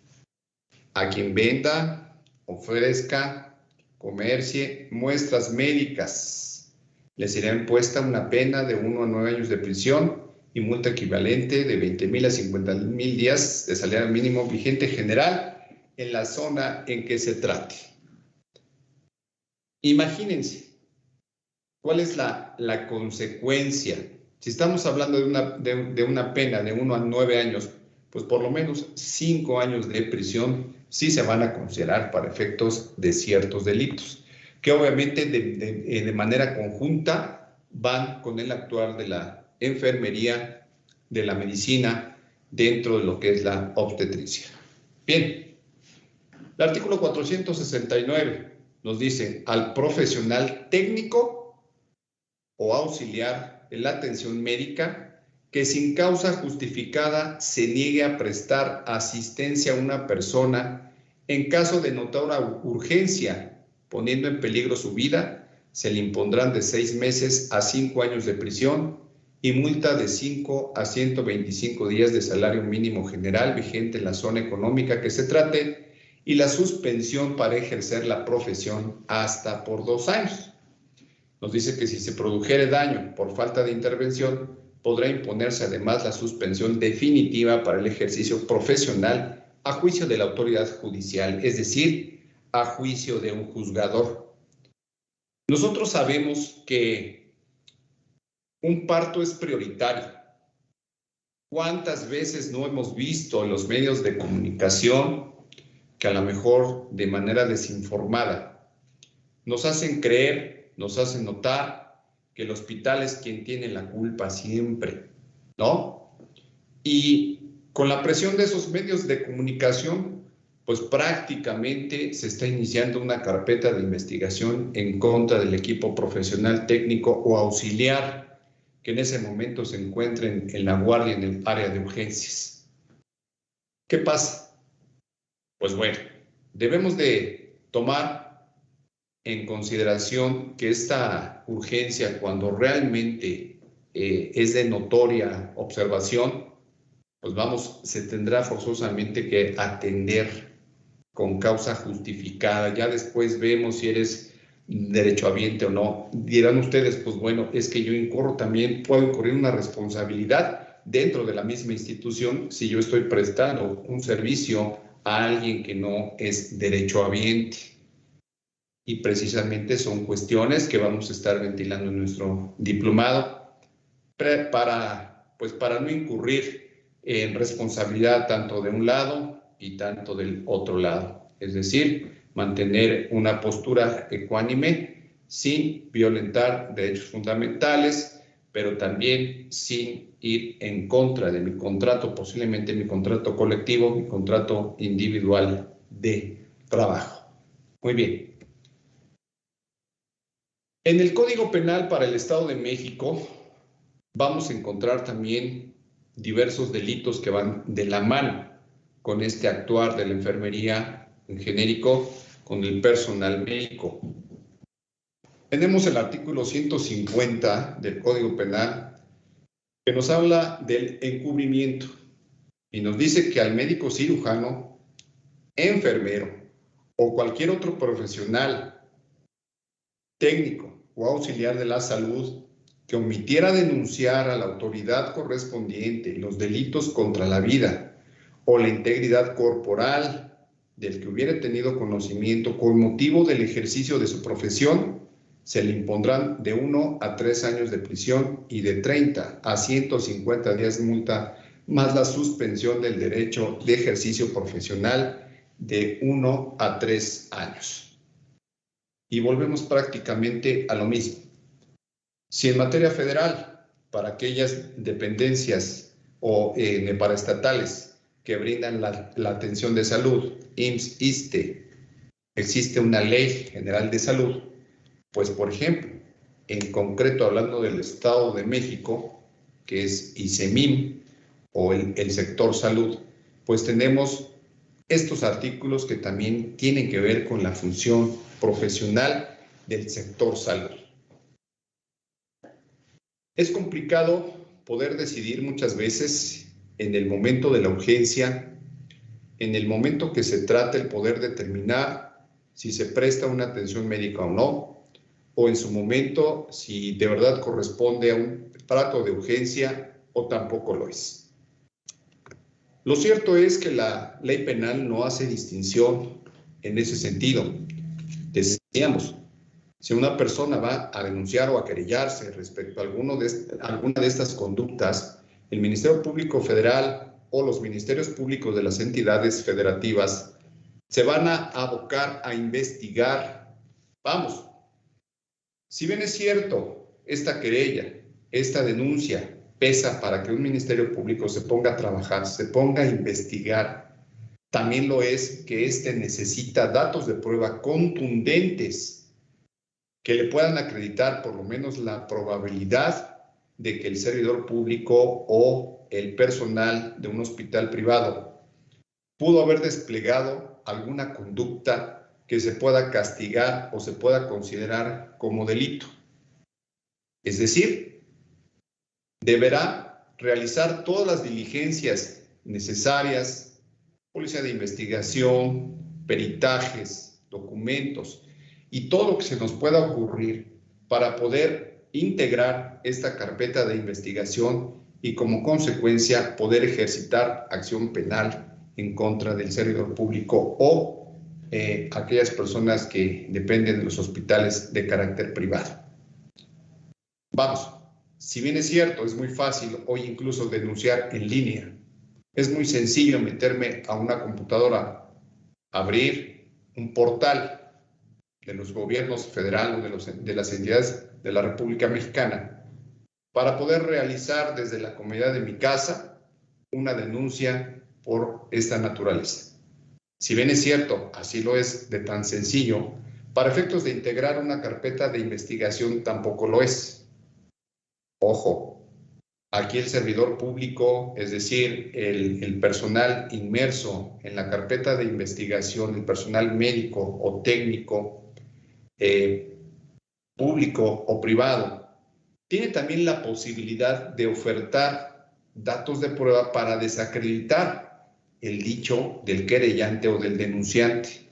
a quien venda, ofrezca, comercie muestras médicas, le será impuesta una pena de 1 a 9 años de prisión y multa equivalente de 20,000 a 50,000 días de salario mínimo vigente general en la zona en que se trate. Imagínense, ¿cuál es la consecuencia? Si estamos hablando de una pena de 1 a 9 años, pues por lo menos 5 años de prisión sí se van a considerar para efectos de ciertos delitos, que obviamente de manera conjunta van con el actuar de la enfermería, de la medicina, dentro de lo que es la obstetricia. Bien, el artículo 469 nos dice: al profesional técnico o auxiliar en la atención médica que sin causa justificada se niegue a prestar asistencia a una persona en caso de notoria urgencia, poniendo en peligro su vida, se le impondrán de 6 meses a 5 años de prisión y multa de 5 a 125 días de salario mínimo general vigente en la zona económica que se trate, y la suspensión para ejercer la profesión hasta por 2 años. Nos dice que si se produjere daño por falta de intervención, podrá imponerse además la suspensión definitiva para el ejercicio profesional a juicio de la autoridad judicial, es decir, a juicio de un juzgador. Nosotros sabemos que un parto es prioritario. ¿Cuántas veces no hemos visto en los medios de comunicación que a lo mejor de manera desinformada nos hacen creer, nos hacen notar que el hospital es quien tiene la culpa siempre, ¿no? Y con la presión de esos medios de comunicación, pues prácticamente se está iniciando una carpeta de investigación en contra del equipo profesional, técnico o auxiliar que en ese momento se encuentren en la guardia en el área de urgencias. ¿Qué pasa? Pues bueno, debemos de tomar en consideración que esta urgencia, cuando realmente es de notoria observación, pues vamos, se tendrá forzosamente que atender con causa justificada. Ya después vemos si eres derechohabiente o no. Dirán ustedes, pues bueno, es que yo incurro también, puedo incurrir una responsabilidad dentro de la misma institución si yo estoy prestando un servicio a alguien que no es derechohabiente. Y precisamente son cuestiones que vamos a estar ventilando en nuestro diplomado para no incurrir en responsabilidad tanto de un lado y tanto del otro lado. Es decir, mantener una postura ecuánime sin violentar derechos fundamentales, pero también sin ir en contra de mi contrato, posiblemente mi contrato colectivo, mi contrato individual de trabajo. Muy bien. En el Código Penal para el Estado de México vamos a encontrar también diversos delitos que van de la mano con este actuar de la enfermería en genérico con el personal médico. Tenemos el artículo 150 del Código Penal que nos habla del encubrimiento y nos dice que al médico cirujano, enfermero o cualquier otro profesional técnico o auxiliar de la salud que omitiera denunciar a la autoridad correspondiente los delitos contra la vida o la integridad corporal del que hubiera tenido conocimiento con motivo del ejercicio de su profesión, se le impondrán de 1 a 3 años de prisión y de 30 a 150 días de multa más la suspensión del derecho de ejercicio profesional de 1 a 3 años. Y volvemos prácticamente a lo mismo. Si en materia federal, para aquellas dependencias o paraestatales que brindan la atención de salud, IMSS, ISSSTE, existe una ley general de salud, pues por ejemplo, en concreto hablando del Estado de México, que es ISEMIM o el sector salud, pues tenemos estos artículos que también tienen que ver con la función profesional del sector salud. Es complicado poder decidir muchas veces en el momento de la urgencia, en el momento que se trata el poder determinar si se presta una atención médica o no, o en su momento si de verdad corresponde a un trato de urgencia o tampoco lo es. Lo cierto es que la ley penal no hace distinción en ese sentido. Decíamos, si una persona va a denunciar o a querellarse respecto a alguna de estas conductas, el Ministerio Público Federal o los ministerios públicos de las entidades federativas se van a abocar a investigar. Vamos, si bien es cierto, esta querella, esta denuncia pesa para que un ministerio público se ponga a trabajar, se ponga a investigar, también lo es que éste necesita datos de prueba contundentes que le puedan acreditar por lo menos la probabilidad de que el servidor público o el personal de un hospital privado pudo haber desplegado alguna conducta que se pueda castigar o se pueda considerar como delito. Es decir, deberá realizar todas las diligencias necesarias, policía de investigación, peritajes, documentos, y todo lo que se nos pueda ocurrir para poder integrar esta carpeta de investigación y como consecuencia poder ejercitar acción penal en contra del servidor público o aquellas personas que dependen de los hospitales de carácter privado. Vamos, si bien es cierto, es muy fácil hoy incluso denunciar en línea. Es muy sencillo meterme a una computadora, abrir un portal de los gobiernos federales o de las entidades de la República Mexicana para poder realizar desde la comodidad de mi casa una denuncia por esta naturaleza. Si bien es cierto, así lo es de tan sencillo, para efectos de integrar una carpeta de investigación tampoco lo es. Ojo, aquí el servidor público, es decir, el personal inmerso en la carpeta de investigación, el personal médico o técnico, público o privado, tiene también la posibilidad de ofertar datos de prueba para desacreditar el dicho del querellante o del denunciante.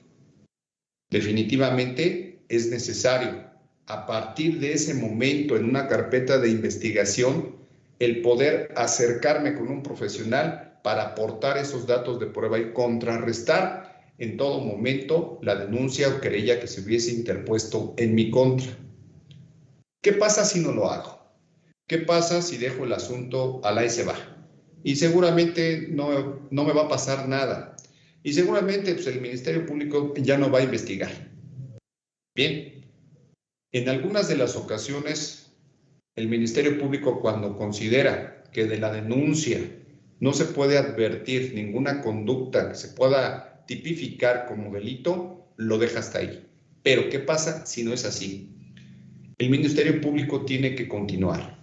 Definitivamente es necesario, a partir de ese momento en una carpeta de investigación, el poder acercarme con un profesional para aportar esos datos de prueba y contrarrestar en todo momento la denuncia o querella que se hubiese interpuesto en mi contra. ¿Qué pasa si no lo hago? ¿Qué pasa si dejo el asunto al ahí se va? Y seguramente no me va a pasar nada. Y seguramente pues, el Ministerio Público ya no va a investigar. Bien, en algunas de las ocasiones, el Ministerio Público cuando considera que de la denuncia no se puede advertir ninguna conducta que se pueda tipificar como delito, lo deja hasta ahí. Pero, ¿qué pasa si no es así? El Ministerio Público tiene que continuar.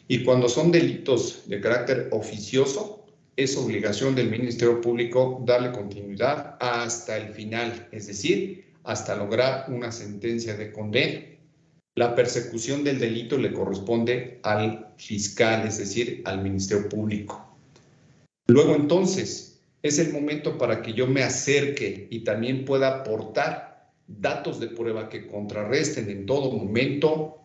Y cuando son delitos de carácter oficioso, es obligación del Ministerio Público darle continuidad hasta el final, es decir, hasta lograr una sentencia de condena. La persecución del delito le corresponde al fiscal, es decir, al Ministerio Público. Luego, entonces, es el momento para que yo me acerque y también pueda aportar datos de prueba que contrarresten en todo momento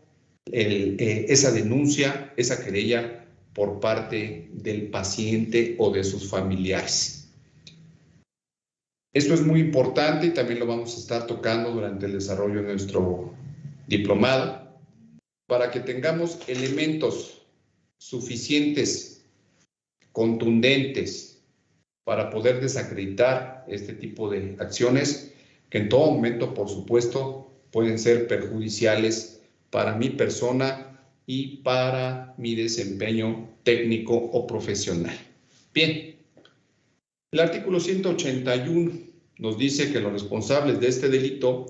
esa denuncia, esa querella por parte del paciente o de sus familiares. Esto es muy importante y también lo vamos a estar tocando durante el desarrollo de nuestro diplomado para que tengamos elementos suficientes contundentes para poder desacreditar este tipo de acciones que en todo momento, por supuesto, pueden ser perjudiciales para mi persona y para mi desempeño técnico o profesional. Bien, el artículo 181 nos dice que los responsables de este delito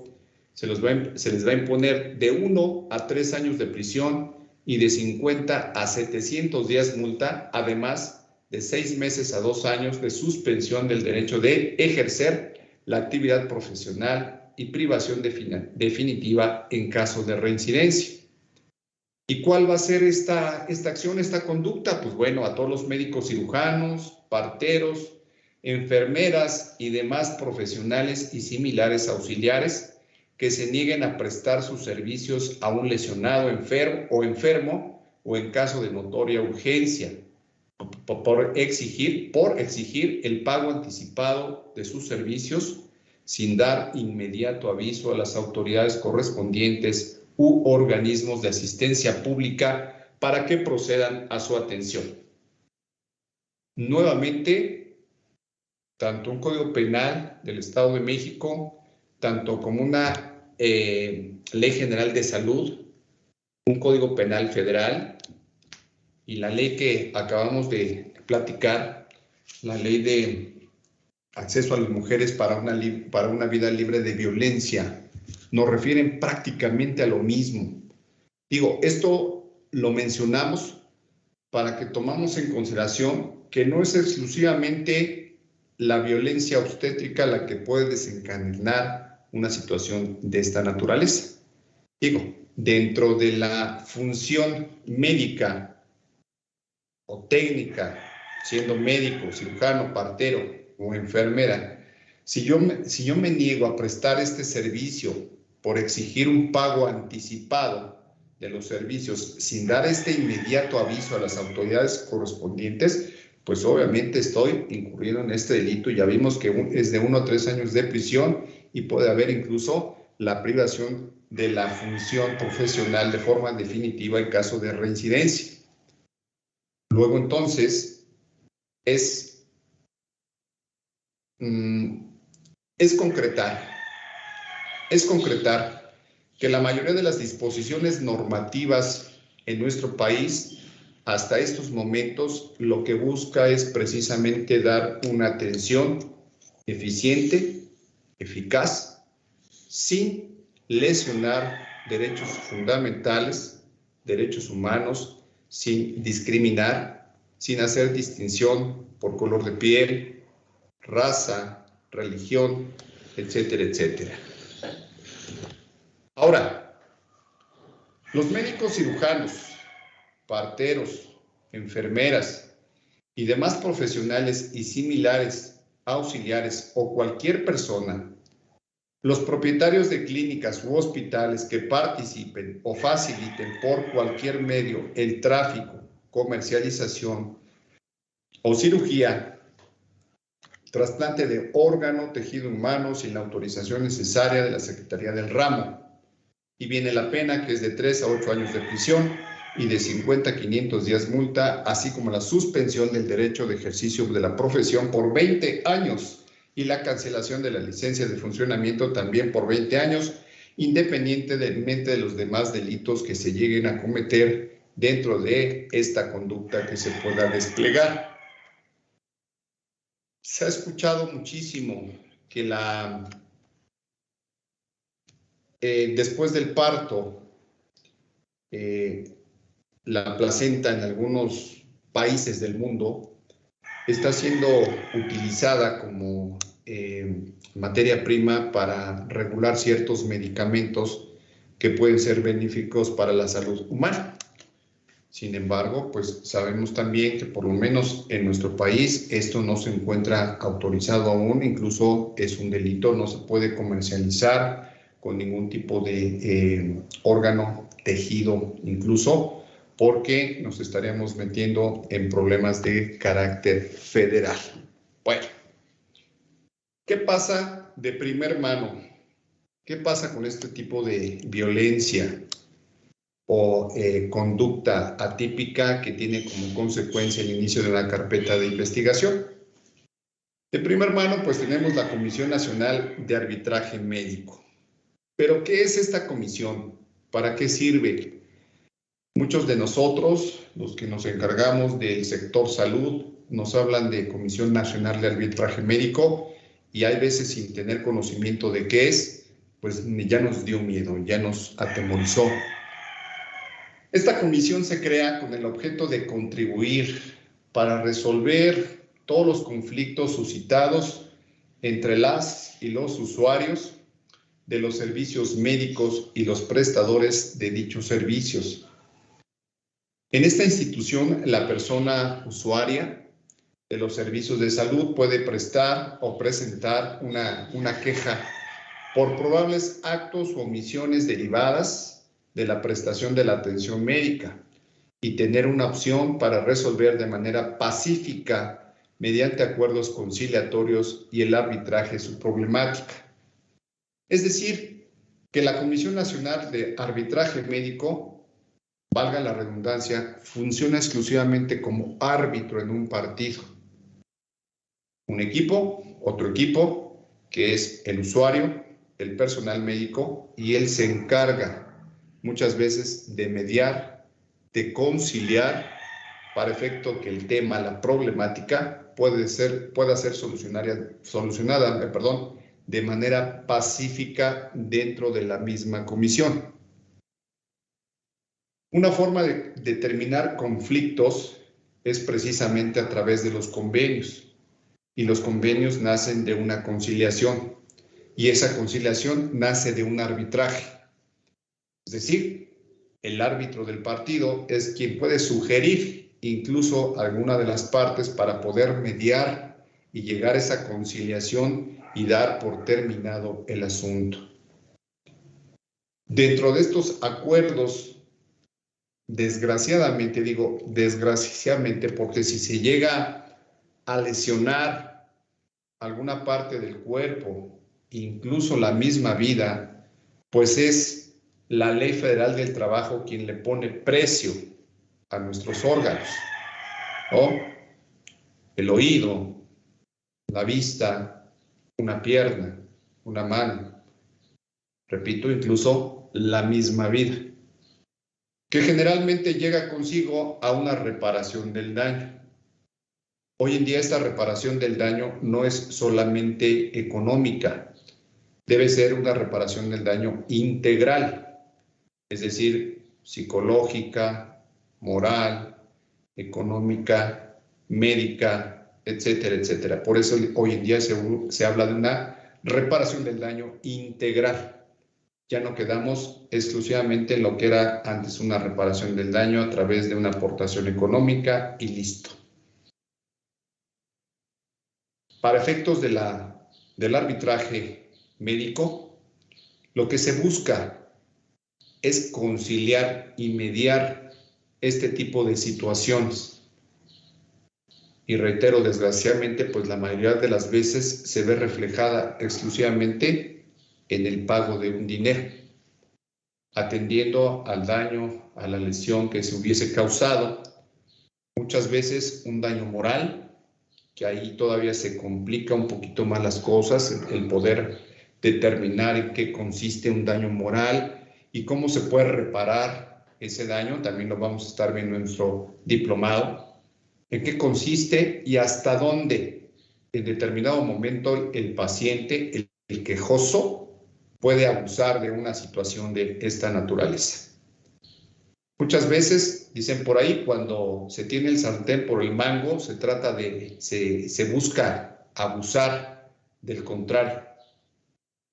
se les va a imponer de 1 a 3 años de prisión y de 50 a 700 días multa, además de 6 meses a 2 años de suspensión del derecho de ejercer la actividad profesional y privación definitiva en caso de reincidencia. ¿Y cuál va a ser esta acción, esta conducta? Pues bueno, a todos los médicos cirujanos, parteros, enfermeras y demás profesionales y similares auxiliares que se nieguen a prestar sus servicios a un lesionado enfermo o en caso de notoria urgencia, por exigir el pago anticipado de sus servicios sin dar inmediato aviso a las autoridades correspondientes u organismos de asistencia pública para que procedan a su atención. Nuevamente, tanto un Código Penal del Estado de México, tanto como una Ley General de Salud, un Código Penal Federal y la ley que acabamos de platicar, la Ley de Acceso a las Mujeres para una vida libre de violencia, nos refieren prácticamente a lo mismo. Digo, esto lo mencionamos para que tomamos en consideración que no es exclusivamente la violencia obstétrica la que puede desencadenar una situación de esta naturaleza. Digo, dentro de la función médica o técnica, siendo médico, cirujano, partero o enfermera, si yo me niego a prestar este servicio por exigir un pago anticipado de los servicios sin dar este inmediato aviso a las autoridades correspondientes, pues obviamente estoy incurriendo en este delito. Ya vimos que es de 1 a 3 años de prisión y puede haber incluso la privación de la función profesional de forma definitiva en caso de reincidencia. Luego entonces es concretar que la mayoría de las disposiciones normativas en nuestro país hasta estos momentos lo que busca es precisamente dar una atención eficiente, eficaz, sin lesionar derechos fundamentales, derechos humanos, sin discriminar, sin hacer distinción por color de piel, raza, religión, etcétera, etcétera. Ahora, los médicos cirujanos, parteros, enfermeras y demás profesionales y similares auxiliares o cualquier persona, los propietarios de clínicas u hospitales que participen o faciliten por cualquier medio el tráfico, comercialización o cirugía, trasplante de órgano, tejido humano sin la autorización necesaria de la Secretaría del Ramo. Y viene la pena, que es de 3 a 8 años de prisión y de 50 a 500 días multa, así como la suspensión del derecho de ejercicio de la profesión por 20 años y la cancelación de la licencia de funcionamiento también por 20 años, independientemente de los demás delitos que se lleguen a cometer dentro de esta conducta que se pueda desplegar. Se ha escuchado muchísimo que después del parto, la placenta en algunos países del mundo está siendo utilizada como materia prima para regular ciertos medicamentos que pueden ser benéficos para la salud humana. Sin embargo, pues sabemos también que por lo menos en nuestro país esto no se encuentra autorizado aún, incluso es un delito, no se puede comercializar con ningún tipo de órgano, tejido, incluso porque nos estaríamos metiendo en problemas de carácter federal. Bueno, ¿qué pasa de primer mano? ¿Qué pasa con este tipo de violencia? o conducta atípica que tiene como consecuencia el inicio de una carpeta de investigación. De primera mano, pues tenemos la Comisión Nacional de Arbitraje Médico. ¿Pero qué es esta comisión? ¿Para qué sirve? Muchos de nosotros, los que nos encargamos del sector salud, nos hablan de Comisión Nacional de Arbitraje Médico y hay veces sin tener conocimiento de qué es, pues ya nos dio miedo, ya nos atemorizó. Esta comisión se crea con el objeto de contribuir para resolver todos los conflictos suscitados entre las y los usuarios de los servicios médicos y los prestadores de dichos servicios. En esta institución, la persona usuaria de los servicios de salud puede prestar o presentar una queja por probables actos o omisiones derivadas de la prestación de la atención médica y tener una opción para resolver de manera pacífica mediante acuerdos conciliatorios y el arbitraje su problemática. Es decir, que la Comisión Nacional de Arbitraje Médico, valga la redundancia, funciona exclusivamente como árbitro en un partido. Un equipo, otro equipo, que es el usuario, el personal médico, y él se encarga muchas veces de mediar, de conciliar, para efecto que el tema, la problemática, pueda ser solucionada de manera pacífica dentro de la misma comisión. Una forma de determinar conflictos es precisamente a través de los convenios, y los convenios nacen de una conciliación, y esa conciliación nace de un arbitraje. Es decir, el árbitro del partido es quien puede sugerir incluso alguna de las partes para poder mediar y llegar a esa conciliación y dar por terminado el asunto. Dentro de estos acuerdos, desgraciadamente, digo desgraciadamente, porque si se llega a lesionar alguna parte del cuerpo, incluso la misma vida, pues es la Ley Federal del Trabajo quien le pone precio a nuestros órganos, ¿no? El oído, la vista, una pierna, una mano, repito, incluso la misma vida, que generalmente llega consigo a una reparación del daño. Hoy en día esta reparación del daño no es solamente económica, debe ser una reparación del daño integral, es decir, psicológica, moral, económica, médica, etcétera, etcétera. Por eso hoy en día se habla de una reparación del daño integral. Ya no quedamos exclusivamente en lo que era antes una reparación del daño a través de una aportación económica y listo. Para efectos del arbitraje médico, lo que se busca es conciliar y mediar este tipo de situaciones. Y reitero, desgraciadamente, pues la mayoría de las veces se ve reflejada exclusivamente en el pago de un dinero, atendiendo al daño, a la lesión que se hubiese causado, muchas veces un daño moral, que ahí todavía se complica un poquito más las cosas, el poder determinar en qué consiste un daño moral y cómo se puede reparar ese daño, también lo vamos a estar viendo en nuestro diplomado, en qué consiste y hasta dónde en determinado momento el paciente, el quejoso, puede abusar de una situación de esta naturaleza. Muchas veces, dicen por ahí, cuando se tiene el sartén por el mango, se busca abusar del contrario.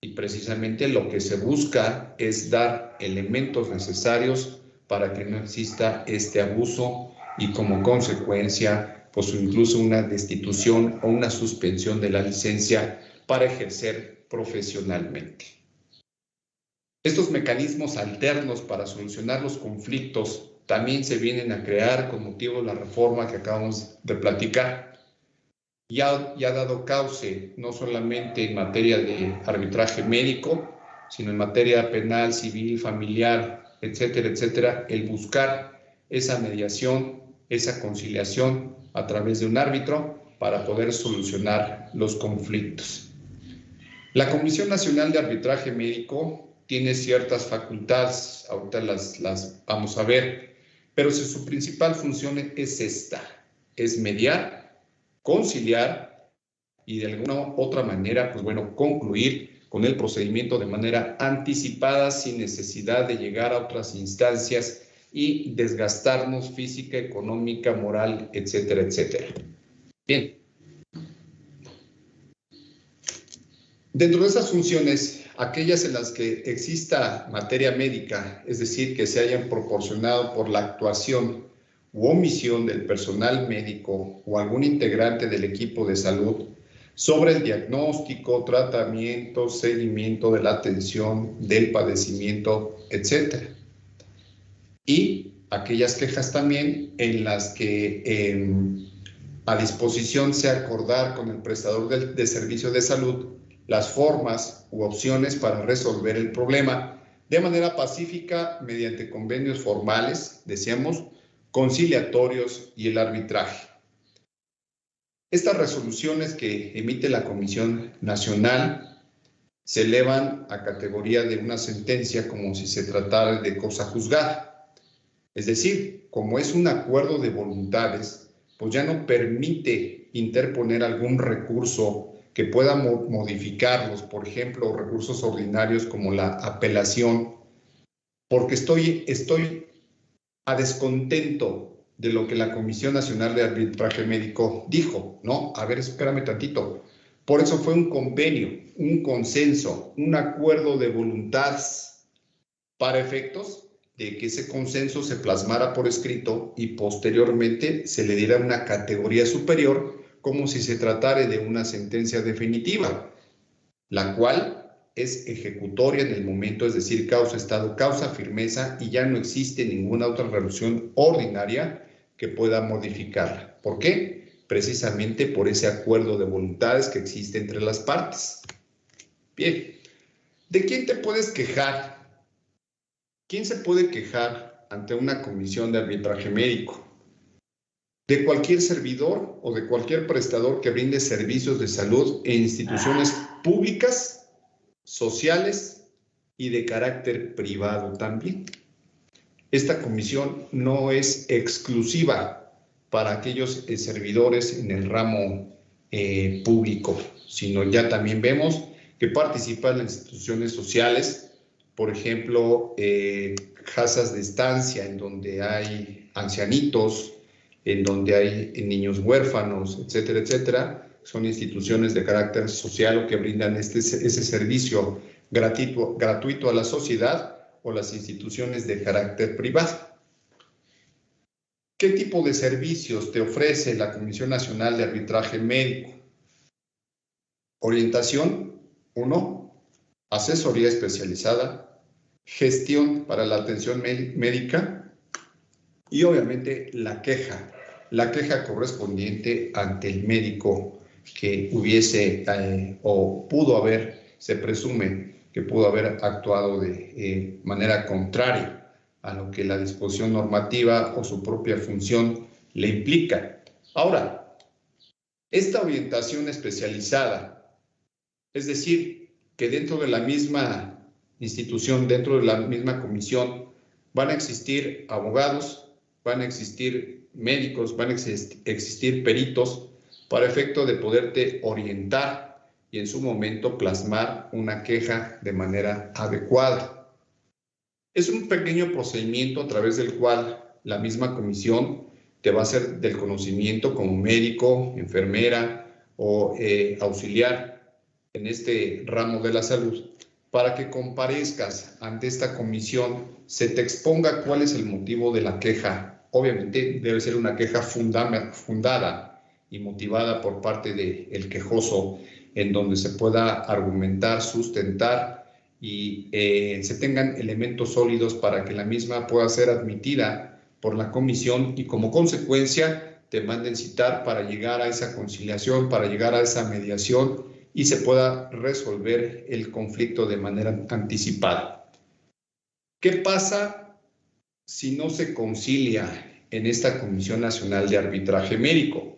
Y precisamente lo que se busca es dar elementos necesarios para que no exista este abuso y como consecuencia, pues incluso una destitución o una suspensión de la licencia para ejercer profesionalmente. Estos mecanismos alternos para solucionar los conflictos también se vienen a crear con motivo de la reforma que acabamos de platicar. Ya ha dado cauce no solamente en materia de arbitraje médico, sino en materia penal, civil, familiar, etcétera, etcétera, el buscar esa mediación, esa conciliación a través de un árbitro para poder solucionar los conflictos. La Comisión Nacional de Arbitraje Médico tiene ciertas facultades, ahorita las vamos a ver, pero su principal función es esta, es mediar, conciliar y de alguna otra manera, pues bueno, concluir con el procedimiento de manera anticipada sin necesidad de llegar a otras instancias y desgastarnos física, económica, moral, etcétera, etcétera. Bien. Dentro de esas funciones, aquellas en las que exista materia médica, es decir, que se hayan proporcionado por la actuación u omisión del personal médico o algún integrante del equipo de salud sobre el diagnóstico, tratamiento, seguimiento de la atención, del padecimiento, etc. Y aquellas quejas también en las que a disposición sea acordar con el prestador de servicio de salud las formas u opciones para resolver el problema de manera pacífica mediante convenios formales, decíamos, conciliatorios y el arbitraje. Estas resoluciones que emite la Comisión Nacional se elevan a categoría de una sentencia como si se tratara de cosa juzgada. Es decir, como es un acuerdo de voluntades, pues ya no permite interponer algún recurso que pueda modificarlos, por ejemplo, recursos ordinarios como la apelación, porque estoy a descontento de lo que la Comisión Nacional de Arbitraje Médico dijo, ¿no? A ver, espérame tantito. Por eso fue un convenio, un consenso, un acuerdo de voluntades para efectos de que ese consenso se plasmara por escrito y posteriormente se le diera una categoría superior como si se tratara de una sentencia definitiva, la cual es ejecutoria en el momento, es decir, causa estado, causa firmeza y ya no existe ninguna otra resolución ordinaria que pueda modificarla. ¿Por qué? Precisamente por ese acuerdo de voluntades que existe entre las partes. Bien, ¿de quién te puedes quejar? ¿Quién se puede quejar ante una comisión de arbitraje médico? De cualquier servidor o de cualquier prestador que brinde servicios de salud en instituciones públicas, sociales y de carácter privado también. Esta comisión no es exclusiva para aquellos servidores en el ramo público, sino ya también vemos que participan las instituciones sociales, por ejemplo, casas de estancia en donde hay ancianitos, en donde hay niños huérfanos, etcétera, etcétera. Son instituciones de carácter social o que brindan ese servicio gratuito a la sociedad, o las instituciones de carácter privado. ¿Qué tipo de servicios te ofrece la Comisión Nacional de Arbitraje Médico? Orientación, 1, asesoría especializada, gestión para la atención médica y obviamente la queja correspondiente ante el médico que hubiese o pudo haber, se presume que pudo haber actuado de manera contraria a lo que la disposición normativa o su propia función le implica. Ahora, esta orientación especializada, es decir, que dentro de la misma institución, dentro de la misma comisión, van a existir abogados, van a existir médicos, van a existir peritos para efecto de poderte orientar y en su momento plasmar una queja de manera adecuada. Es un pequeño procedimiento a través del cual la misma comisión te va a hacer del conocimiento como médico, enfermera o auxiliar en este ramo de la salud, para que comparezcas ante esta comisión, se te exponga cuál es el motivo de la queja. Obviamente debe ser una queja fundada y motivada por parte del quejoso, en donde se pueda argumentar, sustentar y se tengan elementos sólidos para que la misma pueda ser admitida por la comisión y como consecuencia te manden citar para llegar a esa conciliación, para llegar a esa mediación y se pueda resolver el conflicto de manera anticipada. ¿Qué pasa si no se concilia en esta Comisión Nacional de Arbitraje Médico.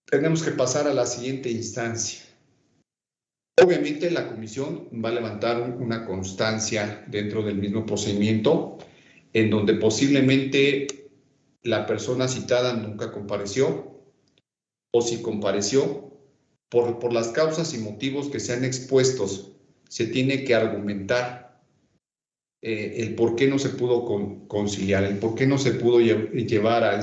Tenemos que pasar a la siguiente instancia. Obviamente la comisión va a levantar una constancia dentro del mismo procedimiento en donde posiblemente la persona citada nunca compareció o si compareció, por las causas y motivos que sean expuestos, se tiene que argumentar el por qué no se pudo conciliar, el por qué no se pudo llegar a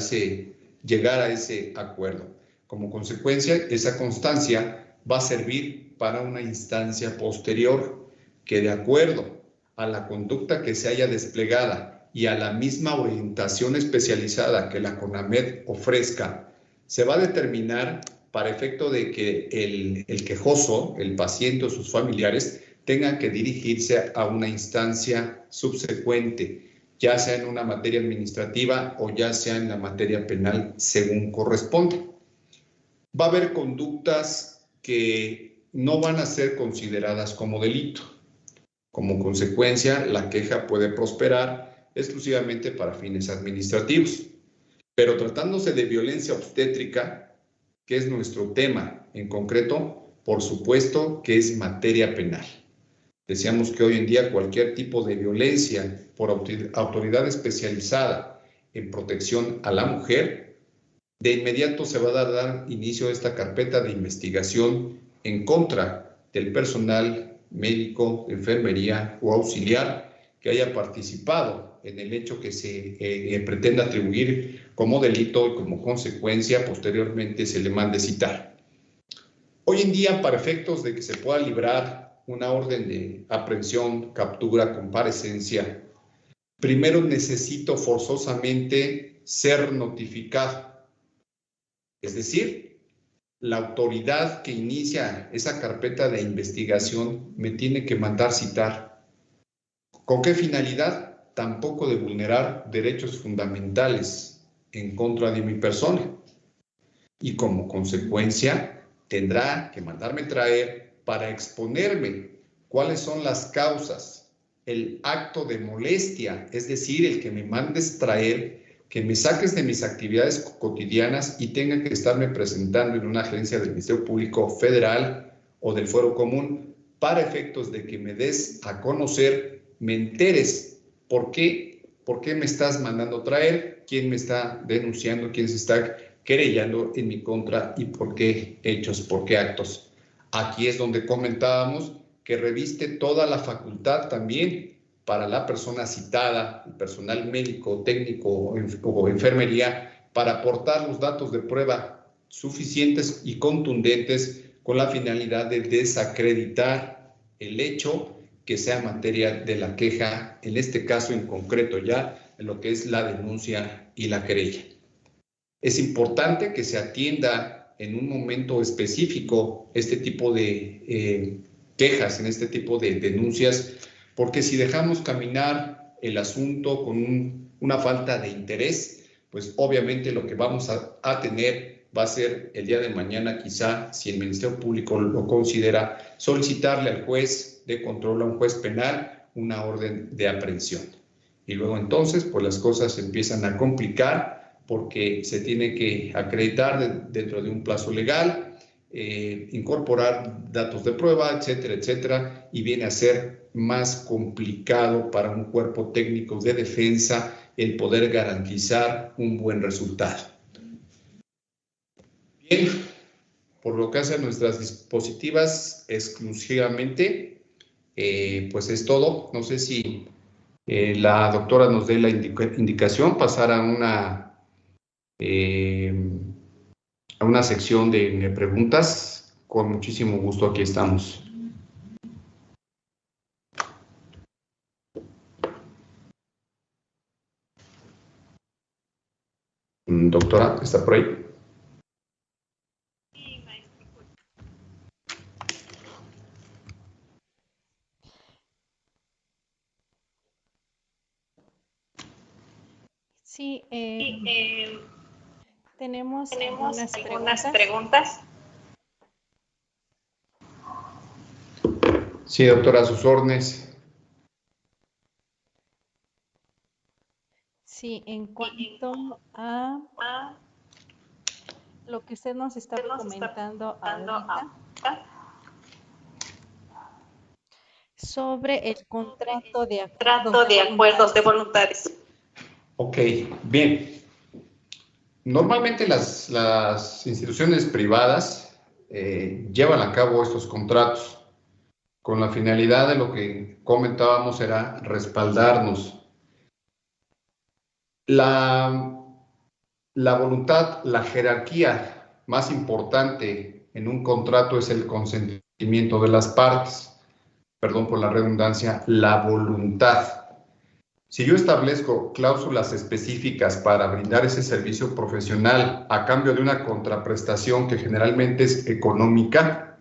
ese acuerdo. Como consecuencia, esa constancia va a servir para una instancia posterior que, de acuerdo a la conducta que se haya desplegada y a la misma orientación especializada que la CONAMED ofrezca, se va a determinar para efecto de que el quejoso, el paciente o sus familiares tengan que dirigirse a una instancia subsecuente, ya sea en una materia administrativa o ya sea en la materia penal, según corresponde. Va a haber conductas que no van a ser consideradas como delito. Como consecuencia, la queja puede prosperar exclusivamente para fines administrativos. Pero tratándose de violencia obstétrica, que es nuestro tema en concreto, por supuesto que es materia penal. Decíamos que hoy en día cualquier tipo de violencia por autoridad especializada en protección a la mujer, de inmediato se va a dar inicio a esta carpeta de investigación en contra del personal médico, de enfermería o auxiliar que haya participado en el hecho que se pretende atribuir como delito y como consecuencia posteriormente se le mande citar. Hoy en día, para efectos de que se pueda librar una orden de aprehensión, captura, comparecencia, primero necesito forzosamente ser notificado. Es decir, la autoridad que inicia esa carpeta de investigación me tiene que mandar citar. ¿Con qué finalidad? Tampoco de vulnerar derechos fundamentales en contra de mi persona. Y como consecuencia, tendrá que mandarme traer para exponerme cuáles son las causas, el acto de molestia, es decir, el que me mandes traer, que me saques de mis actividades cotidianas y tenga que estarme presentando en una agencia del Ministerio Público Federal o del Fuero Común para efectos de que me des a conocer, me enteres por qué me estás mandando traer, quién me está denunciando, quién se está querellando en mi contra y por qué hechos, por qué actos. Aquí es donde comentábamos que reviste toda la facultad también para la persona citada, el personal médico, técnico o enfermería, para aportar los datos de prueba suficientes y contundentes con la finalidad de desacreditar el hecho que sea materia de la queja, en este caso en concreto ya, en lo que es la denuncia y la querella. Es importante que se atienda en un momento específico este tipo de quejas, en este tipo de denuncias, porque si dejamos caminar el asunto con una falta de interés, pues obviamente lo que vamos a tener va a ser el día de mañana, quizá, si el Ministerio Público lo considera, solicitarle al juez de control, a un juez penal, una orden de aprehensión. Y luego entonces, pues las cosas se empiezan a complicar porque se tiene que acreditar dentro de un plazo legal, incorporar datos de prueba, etcétera, etcétera, y viene a ser más complicado para un cuerpo técnico de defensa el poder garantizar un buen resultado. Bien, por lo que hace a nuestras dispositivas exclusivamente, pues es todo. No sé si la doctora nos dé la indicación, pasar a una sección de preguntas. Con muchísimo gusto aquí estamos. Doctora, ¿está por ahí? Sí, maestro. Sí, tenemos Tenemos algunas algunas preguntas. Sí, doctora, a sus órdenes. Sí, en cuanto a lo que usted nos estaba comentando ahorita sobre el contrato de acuerdos de voluntades. Ok, bien. Normalmente las instituciones privadas llevan a cabo estos contratos con la finalidad de lo que comentábamos era respaldarnos. La voluntad, la jerarquía más importante en un contrato es el consentimiento de las partes. Perdón por la redundancia, la voluntad. Si yo establezco cláusulas específicas para brindar ese servicio profesional a cambio de una contraprestación que generalmente es económica,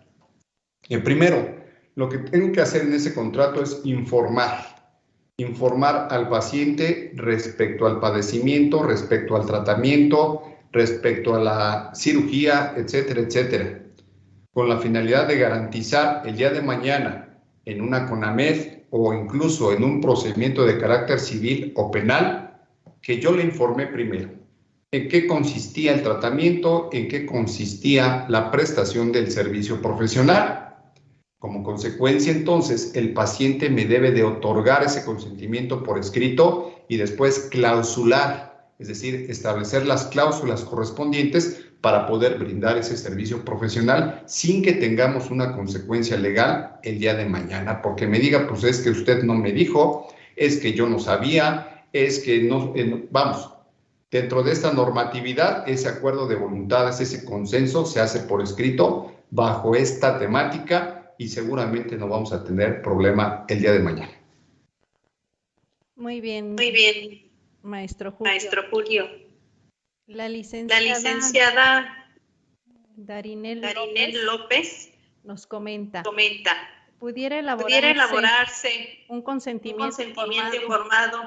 primero, lo que tengo que hacer en ese contrato es informar al paciente respecto al padecimiento, respecto al tratamiento, respecto a la cirugía, etcétera, etcétera, con la finalidad de garantizar el día de mañana en una CONAMED o incluso en un procedimiento de carácter civil o penal, que yo le informé primero en qué consistía el tratamiento, en qué consistía la prestación del servicio profesional. Como consecuencia, entonces, el paciente me debe de otorgar ese consentimiento por escrito y después clausular, es decir, establecer las cláusulas correspondientes para poder brindar ese servicio profesional sin que tengamos una consecuencia legal el día de mañana, porque me diga, pues es que usted no me dijo, es que yo no sabía, es que no, vamos, dentro de esta normatividad, ese acuerdo de voluntades, ese consenso se hace por escrito bajo esta temática y seguramente no vamos a tener problema el día de mañana. Muy bien, maestro Julio. La licenciada Darinel López nos comenta, pudiera elaborarse un consentimiento informado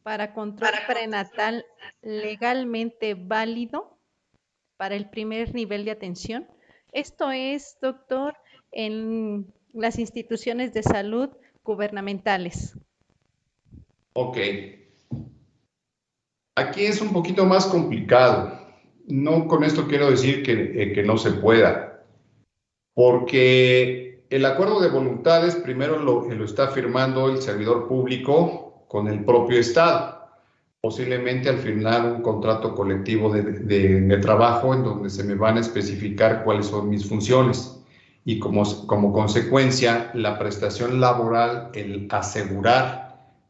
para control prenatal legalmente válido para el primer nivel de atención. Esto es, doctor, en las instituciones de salud gubernamentales. Ok. Aquí es un poquito más complicado. No con esto quiero decir que no se pueda, porque el acuerdo de voluntades primero lo está firmando el servidor público con el propio Estado, posiblemente al firmar un contrato colectivo de trabajo en donde se me van a especificar cuáles son mis funciones y como consecuencia la prestación laboral, el asegurar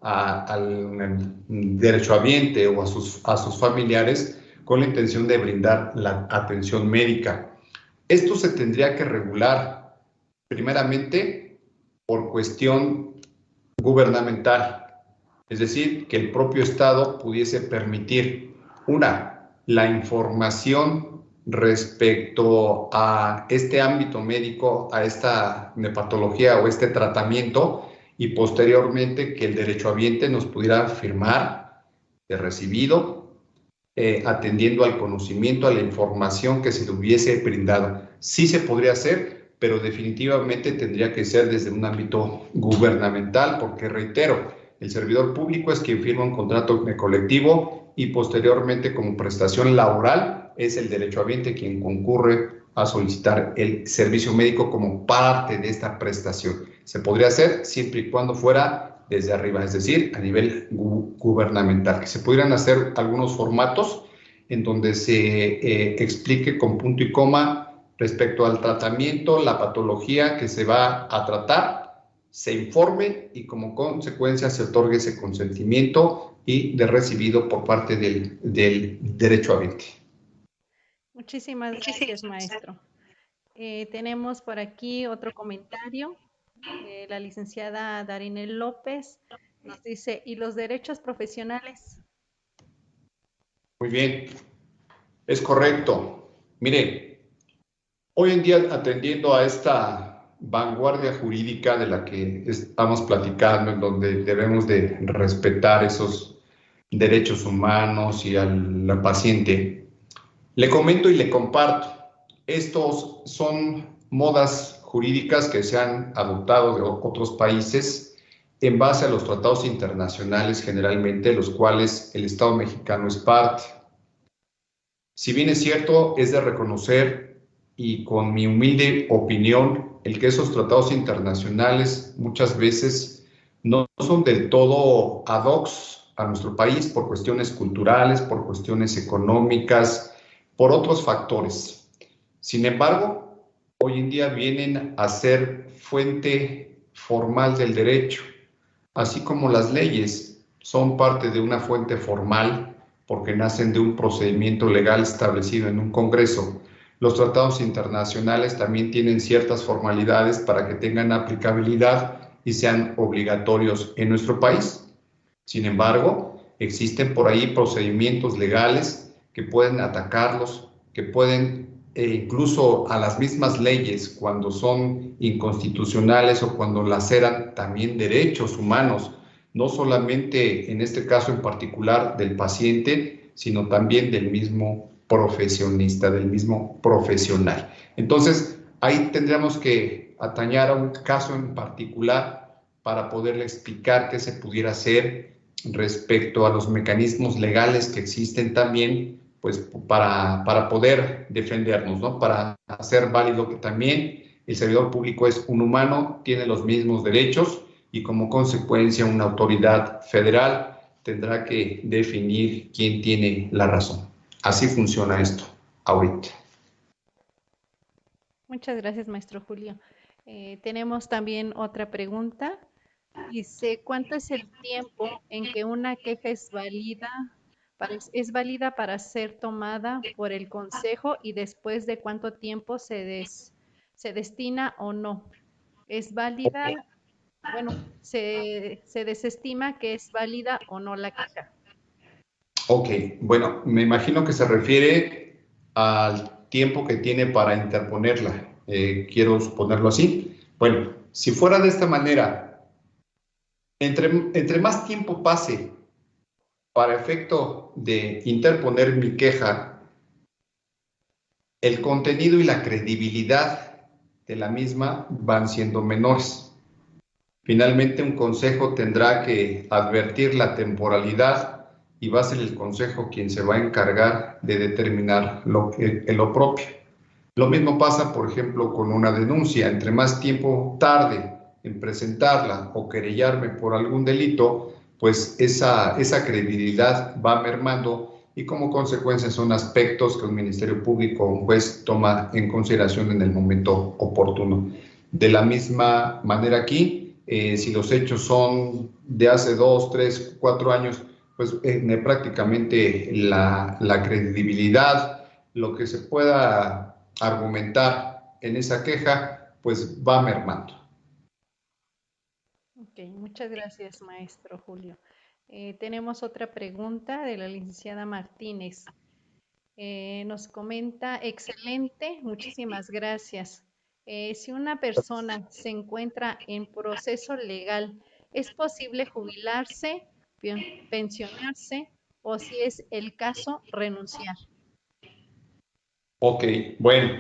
al derechohabiente o a sus familiares con la intención de brindar la atención médica. Esto se tendría que regular primeramente por cuestión gubernamental, es decir, que el propio Estado pudiese permitir, la información respecto a este ámbito médico, a esta patología o este tratamiento, y posteriormente que el derechohabiente nos pudiera firmar de recibido, atendiendo al conocimiento, a la información que se le hubiese brindado. Sí se podría hacer, pero definitivamente tendría que ser desde un ámbito gubernamental, porque reitero, el servidor público es quien firma un contrato colectivo y posteriormente como prestación laboral es el derechohabiente quien concurre a solicitar el servicio médico como parte de esta prestación. Se podría hacer siempre y cuando fuera desde arriba, es decir, a nivel gubernamental, que se pudieran hacer algunos formatos en donde se explique con punto y coma respecto al tratamiento, la patología que se va a tratar, se informe y como consecuencia se otorgue ese consentimiento y de recibido por parte del derechohabiente. Muchísimas gracias, maestro. Tenemos por aquí otro comentario. La licenciada Darinel López nos dice, ¿y los derechos profesionales? Muy bien, es correcto. Mire, hoy en día atendiendo a esta vanguardia jurídica de la que estamos platicando, en donde debemos de respetar esos derechos humanos y al paciente, le comento y le comparto. Estos son modas jurídicas que se han adoptado de otros países en base a los tratados internacionales generalmente, los cuales el Estado mexicano es parte. Si bien es cierto, es de reconocer, y con mi humilde opinión, el que esos tratados internacionales muchas veces no son del todo ad hoc a nuestro país por cuestiones culturales, por cuestiones económicas, por otros factores. Sin embargo, hoy en día vienen a ser fuente formal del derecho, así como las leyes son parte de una fuente formal porque nacen de un procedimiento legal establecido en un Congreso. Los tratados internacionales también tienen ciertas formalidades para que tengan aplicabilidad y sean obligatorios en nuestro país. Sin embargo, existen por ahí procedimientos legales que pueden atacarlos, que pueden incluso a las mismas leyes cuando son inconstitucionales o cuando laceran también derechos humanos, no solamente en este caso en particular del paciente, sino también del mismo profesionista, del mismo profesional. Entonces, ahí tendríamos que atañar a un caso en particular para poderle explicar qué se pudiera hacer respecto a los mecanismos legales que existen también, pues para poder defendernos, ¿no? Para hacer válido que también el servidor público es un humano, tiene los mismos derechos y como consecuencia una autoridad federal tendrá que definir quién tiene la razón. Así funciona esto ahorita. Muchas gracias, maestro Julio. Tenemos también otra pregunta. Dice, ¿cuánto es el tiempo en que una queja es válida para ser tomada por el consejo y después de cuánto tiempo se destina o no? ¿Es válida? Bueno, se desestima que es válida o no la queja. Ok, bueno, me imagino que se refiere al tiempo que tiene para interponerla. Quiero suponerlo así. Bueno, si fuera de esta manera, entre más tiempo pase para efecto de interponer mi queja, el contenido y la credibilidad de la misma van siendo menores. Finalmente, un consejo tendrá que advertir la temporalidad y va a ser el consejo quien se va a encargar de determinar lo propio. Lo mismo pasa, por ejemplo, con una denuncia. Entre más tiempo tarde en presentarla o querellarme por algún delito, pues esa credibilidad va mermando y como consecuencia son aspectos que un Ministerio Público o un juez toma en consideración en el momento oportuno. De la misma manera aquí, si los hechos son de hace 2, 3, 4 años, pues prácticamente la credibilidad, lo que se pueda argumentar en esa queja, pues va mermando. Ok, muchas gracias, maestro Julio. Tenemos otra pregunta de la licenciada Martínez. Nos comenta, excelente, muchísimas gracias. Si una persona se encuentra en proceso legal, ¿es posible jubilarse, pensionarse o si es el caso, renunciar? Ok, bueno,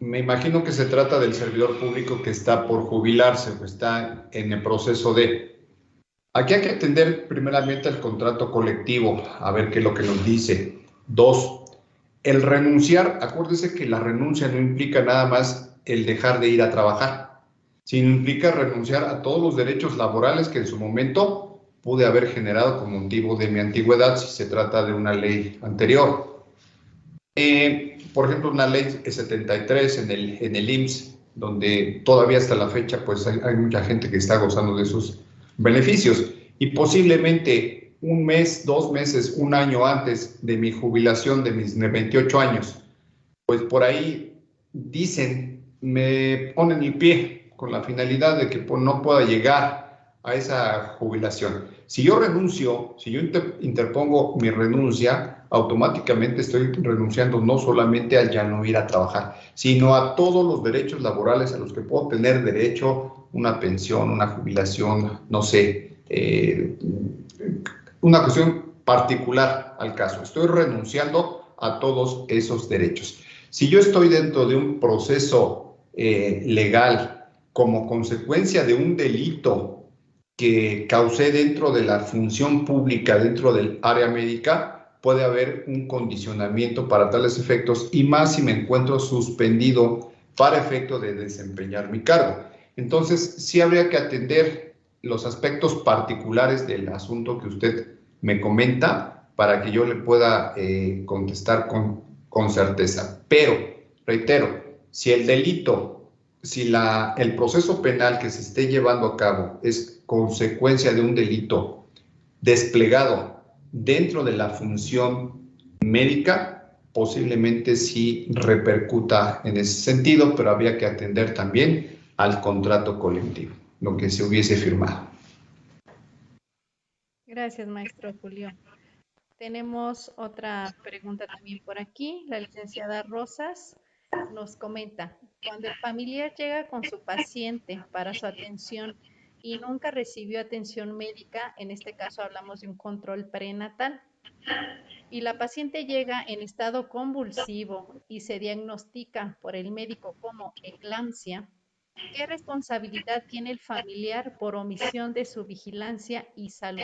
me imagino que se trata del servidor público que está por jubilarse o está en el proceso de... Aquí hay que atender primeramente el contrato colectivo, a ver qué es lo que nos dice. 2, el renunciar, acuérdese que la renuncia no implica nada más el dejar de ir a trabajar, sino implica renunciar a todos los derechos laborales que en su momento pude haber generado con motivo de mi antigüedad si se trata de una ley anterior. Por ejemplo, una ley 73 en el IMSS, donde todavía hasta la fecha pues hay mucha gente que está gozando de sus beneficios y posiblemente un mes, 2 meses, un año antes de mi jubilación de mis 28 años, pues por ahí dicen, me ponen el pie con la finalidad de que pues, no pueda llegar a esa jubilación. Si yo renuncio, si yo interpongo mi renuncia, automáticamente estoy renunciando no solamente al ya no ir a trabajar, sino a todos los derechos laborales a los que puedo tener derecho, una pensión, una jubilación, no sé, una cuestión particular al caso. Estoy renunciando a todos esos derechos. Si yo estoy dentro de un proceso legal como consecuencia de un delito que causé dentro de la función pública, dentro del área médica, puede haber un condicionamiento para tales efectos, y más si me encuentro suspendido para efecto de desempeñar mi cargo. Entonces, sí habría que atender los aspectos particulares del asunto que usted me comenta para que yo le pueda contestar con certeza. Pero, reitero, si el delito, si el proceso penal que se esté llevando a cabo es consecuencia de un delito desplegado dentro de la función médica, posiblemente sí repercuta en ese sentido, pero habría que atender también al contrato colectivo, lo que se hubiese firmado. Gracias, maestro Julio. Tenemos otra pregunta también por aquí. La licenciada Rosas nos comenta, cuando el familiar llega con su paciente para su atención y nunca recibió atención médica, en este caso hablamos de un control prenatal, y la paciente llega en estado convulsivo y se diagnostica por el médico como eclampsia, ¿qué responsabilidad tiene el familiar por omisión de su vigilancia y salud?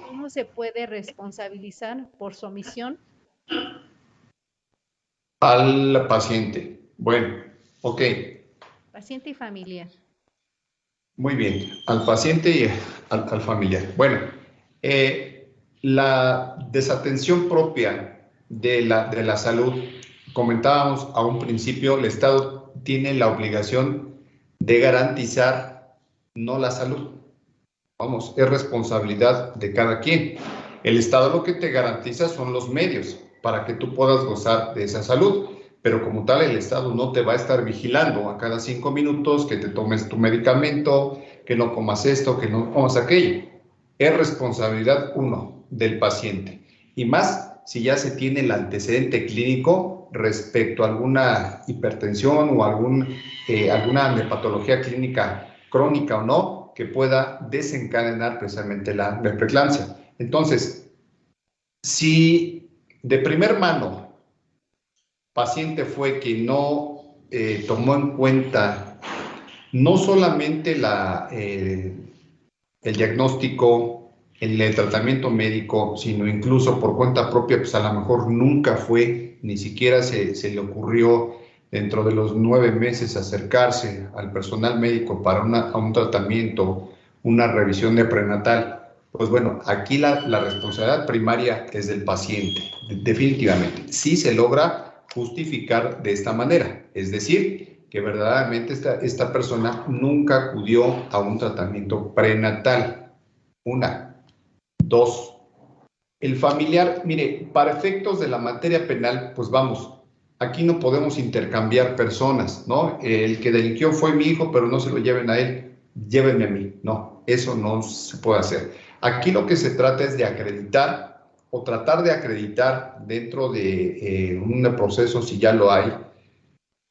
¿Cómo se puede responsabilizar por su omisión? Al paciente. Bueno, ok. Paciente y familiar. Muy bien, al paciente y al familiar. Bueno, la desatención propia de la salud, comentábamos a un principio, el Estado tiene la obligación de garantizar no la salud. Vamos, es responsabilidad de cada quien. El Estado lo que te garantiza son los medios para que tú puedas gozar de esa salud, pero como tal el Estado no te va a estar vigilando a cada 5 minutos que te tomes tu medicamento, que no comas esto, que no comas aquello. Es responsabilidad, uno, del paciente. Y más si ya se tiene el antecedente clínico respecto a alguna hipertensión o alguna patología clínica crónica o no, que pueda desencadenar precisamente la preeclampsia. Entonces, si de primer mano paciente fue que no tomó en cuenta no solamente el diagnóstico, el tratamiento médico, sino incluso por cuenta propia, pues a lo mejor nunca fue, ni siquiera se le ocurrió dentro de los 9 meses acercarse al personal médico para un tratamiento, una revisión de prenatal. Pues bueno, aquí la responsabilidad primaria es del paciente, definitivamente. Sí se logra justificar de esta manera, es decir, que verdaderamente esta persona nunca acudió a un tratamiento prenatal. Una. Dos. El familiar, mire, para efectos de la materia penal, pues vamos, aquí no podemos intercambiar personas, ¿no? El que delinquió fue mi hijo, pero no se lo lleven a él, llévenme a mí. No, eso no se puede hacer. Aquí lo que se trata es de acreditar o tratar de acreditar dentro de un proceso, si ya lo hay,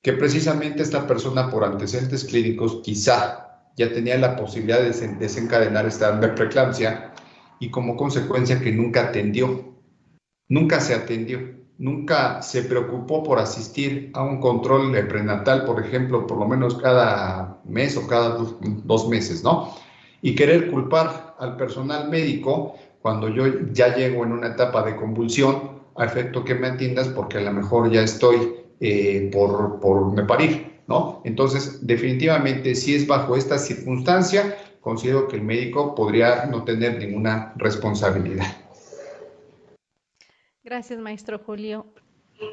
que precisamente esta persona por antecedentes clínicos quizá ya tenía la posibilidad de desencadenar esta preeclampsia y como consecuencia que nunca se atendió, nunca se preocupó por asistir a un control prenatal, por ejemplo, por lo menos cada mes o cada 2 meses, ¿no? Y querer culpar al personal médico cuando yo ya llego en una etapa de convulsión, a efecto que me atiendas porque a lo mejor ya estoy por me parir, ¿no? Entonces, definitivamente, si es bajo esta circunstancia, considero que el médico podría no tener ninguna responsabilidad. Gracias, maestro Julio.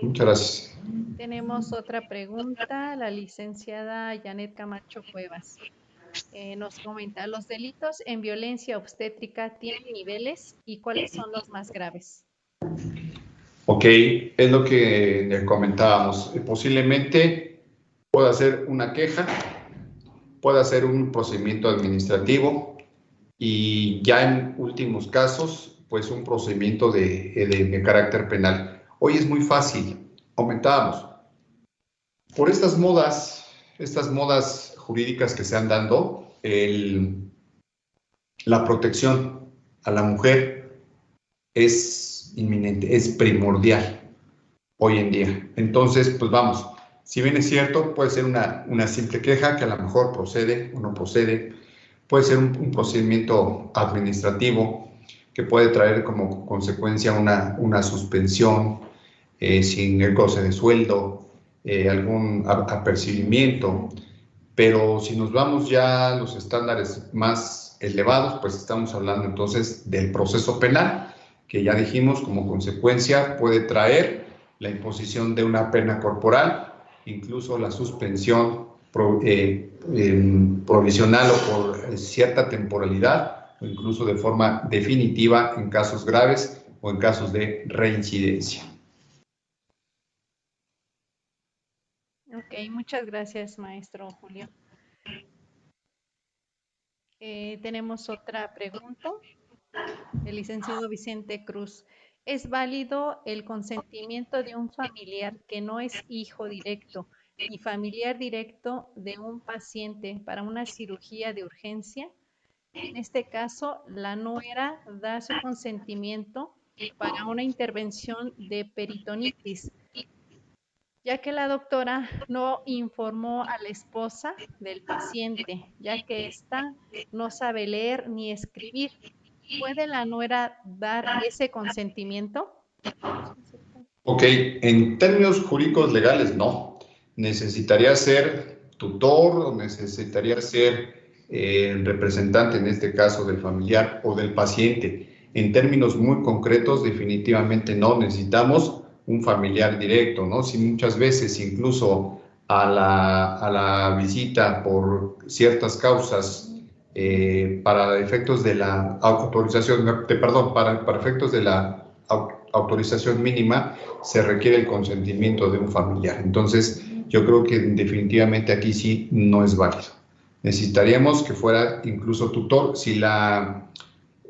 Muchas gracias. Tenemos otra pregunta, la licenciada Janet Camacho Cuevas. Nos comenta, ¿los delitos en violencia obstétrica tienen niveles y cuáles son los más graves? Ok, es lo que le comentábamos. Posiblemente pueda ser una queja, pueda ser un procedimiento administrativo y ya en últimos casos, pues un procedimiento de carácter penal. Hoy es muy fácil, comentábamos, por estas modas jurídicas que se han dado, la protección a la mujer es inminente, es primordial hoy en día. Entonces, pues vamos, si bien es cierto, puede ser una simple queja que a lo mejor procede o no procede, puede ser un procedimiento administrativo que puede traer como consecuencia una suspensión sin el goce de sueldo, algún apercibimiento, pero si nos vamos ya a los estándares más elevados, pues estamos hablando entonces del proceso penal, que ya dijimos como consecuencia puede traer la imposición de una pena corporal, incluso la suspensión provisional o por cierta temporalidad, o incluso de forma definitiva en casos graves o en casos de reincidencia. Ok, muchas gracias, maestro Julio. Tenemos otra pregunta. El licenciado Vicente Cruz. ¿Es válido el consentimiento de un familiar que no es hijo directo ni familiar directo de un paciente para una cirugía de urgencia? En este caso, la nuera da su consentimiento para una intervención de peritonitis, ya que la doctora no informó a la esposa del paciente, ya que ésta no sabe leer ni escribir. ¿Puede la nuera dar ese consentimiento? Ok, en términos jurídicos legales, no. Necesitaría ser tutor o necesitaría ser representante, en este caso, del familiar o del paciente. En términos muy concretos, definitivamente no necesitamos un familiar directo, ¿no? Si muchas veces incluso a la visita por ciertas causas para efectos de la autorización, perdón, para efectos de la autorización mínima, se requiere el consentimiento de un familiar. Entonces, yo creo que definitivamente aquí sí no es válido. Necesitaríamos que fuera incluso tutor. Si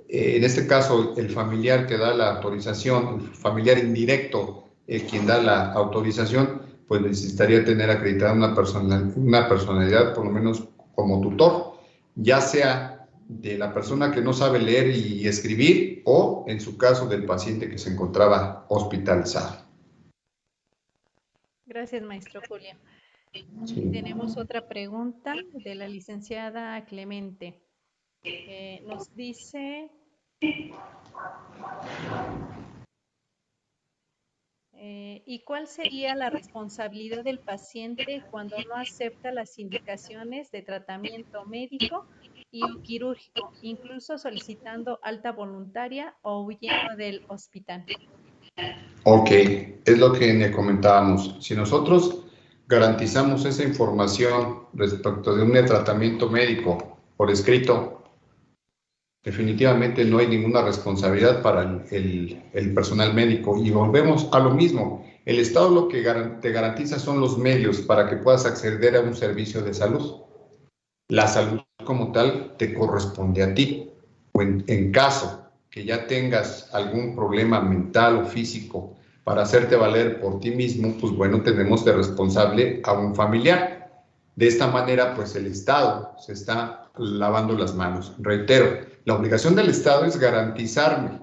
en este caso, el familiar que da la autorización, el familiar indirecto, quien da la autorización, pues necesitaría tener acreditada una personalidad, por lo menos como tutor, ya sea de la persona que no sabe leer y escribir o, en su caso, del paciente que se encontraba hospitalizado. Gracias, maestro Julio. Sí. Tenemos otra pregunta de la licenciada Clemente. Nos dice... ¿y cuál sería la responsabilidad del paciente cuando no acepta las indicaciones de tratamiento médico y o quirúrgico, incluso solicitando alta voluntaria o huyendo del hospital? Ok, es lo que le comentábamos. Si nosotros garantizamos esa información respecto de un tratamiento médico por escrito, definitivamente no hay ninguna responsabilidad para el personal médico. Y volvemos a lo mismo. El Estado lo que te garantiza son los medios para que puedas acceder a un servicio de salud. La salud como tal te corresponde a ti. O en caso que ya tengas algún problema mental o físico para hacerte valer por ti mismo, pues bueno, tenemos de responsable a un familiar. De esta manera, pues el Estado se está lavando las manos. Reitero, la obligación del Estado es garantizarme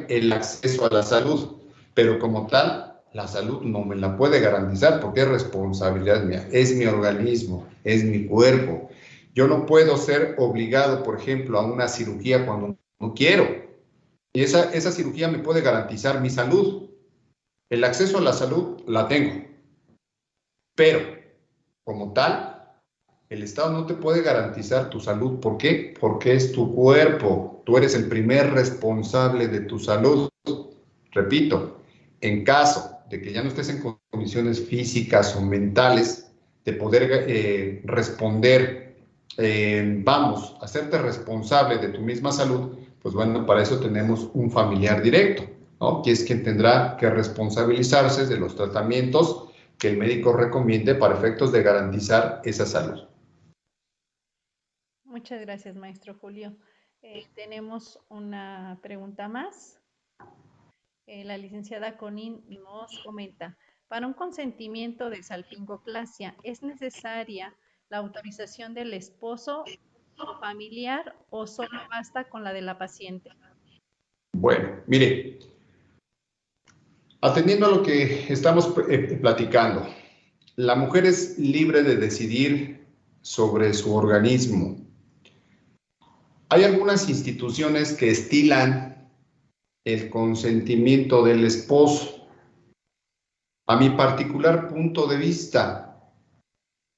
el acceso a la salud, pero como tal, la salud no me la puede garantizar porque es responsabilidad mía, es mi organismo, es mi cuerpo. Yo no puedo ser obligado, por ejemplo, a una cirugía cuando no quiero. Y esa cirugía me puede garantizar mi salud. El acceso a la salud la tengo. Pero, como tal, el Estado no te puede garantizar tu salud. ¿Por qué? Porque es tu cuerpo. Tú eres el primer responsable de tu salud. Repito, en caso de que ya no estés en condiciones físicas o mentales de poder responder, vamos, hacerte responsable de tu misma salud, pues bueno, para eso tenemos un familiar directo, ¿no? Que es quien tendrá que responsabilizarse de los tratamientos que el médico recomiende para efectos de garantizar esa salud. Muchas gracias, maestro Julio. Tenemos una pregunta más. La licenciada Conin nos comenta, para un consentimiento de salpingoclasia, ¿es necesaria la autorización del esposo o familiar o solo basta con la de la paciente? Bueno, mire, atendiendo a lo que estamos platicando, la mujer es libre de decidir sobre su organismo, Hay algunas instituciones que estilan el consentimiento del esposo. A mi particular punto de vista,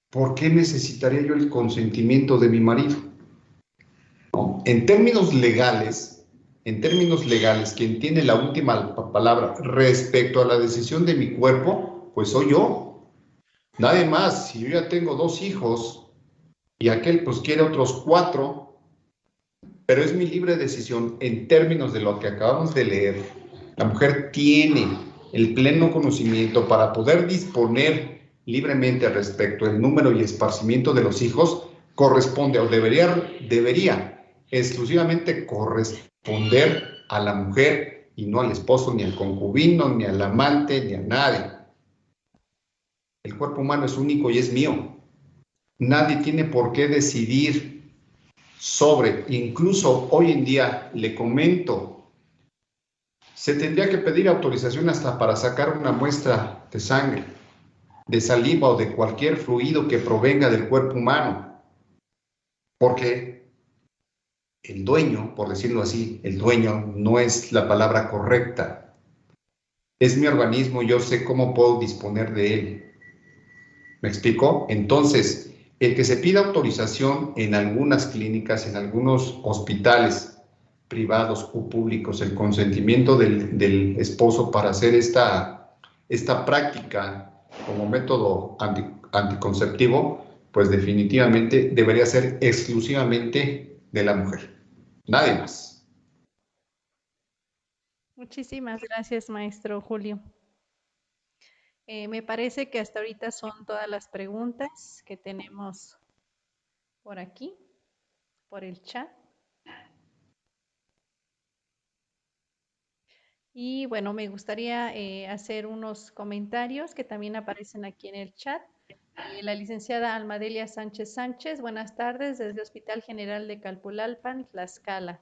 ¿por qué necesitaría yo el consentimiento de mi marido? ¿No? En términos legales, quien tiene la última palabra respecto a la decisión de mi cuerpo, pues soy yo. Nadie más. Si yo ya tengo 2 hijos y aquel pues quiere otros 4, pero es mi libre decisión en términos de lo que acabamos de leer. La mujer tiene el pleno conocimiento para poder disponer libremente respecto al número y esparcimiento de los hijos, corresponde o debería exclusivamente corresponder a la mujer y no al esposo, ni al concubino, ni al amante, ni a nadie. El cuerpo humano es único y es mío. Nadie tiene por qué decidir sobre, incluso hoy en día, le comento, se tendría que pedir autorización hasta para sacar una muestra de sangre, de saliva o de cualquier fluido que provenga del cuerpo humano, porque el dueño, por decirlo así, el dueño no es la palabra correcta. Es mi organismo, yo sé cómo puedo disponer de él. ¿Me explico? Entonces, el que se pida autorización en algunas clínicas, en algunos hospitales privados o públicos, el consentimiento del esposo para hacer esta práctica como método anticonceptivo, pues definitivamente debería ser exclusivamente de la mujer, nadie más. Muchísimas gracias, maestro Julio. Me parece que hasta ahorita son todas las preguntas que tenemos por aquí, por el chat. Y bueno, me gustaría hacer unos comentarios que también aparecen aquí en el chat. La licenciada Almadelia Sánchez Sánchez, buenas tardes, desde Hospital General de Calpulalpan, Tlaxcala.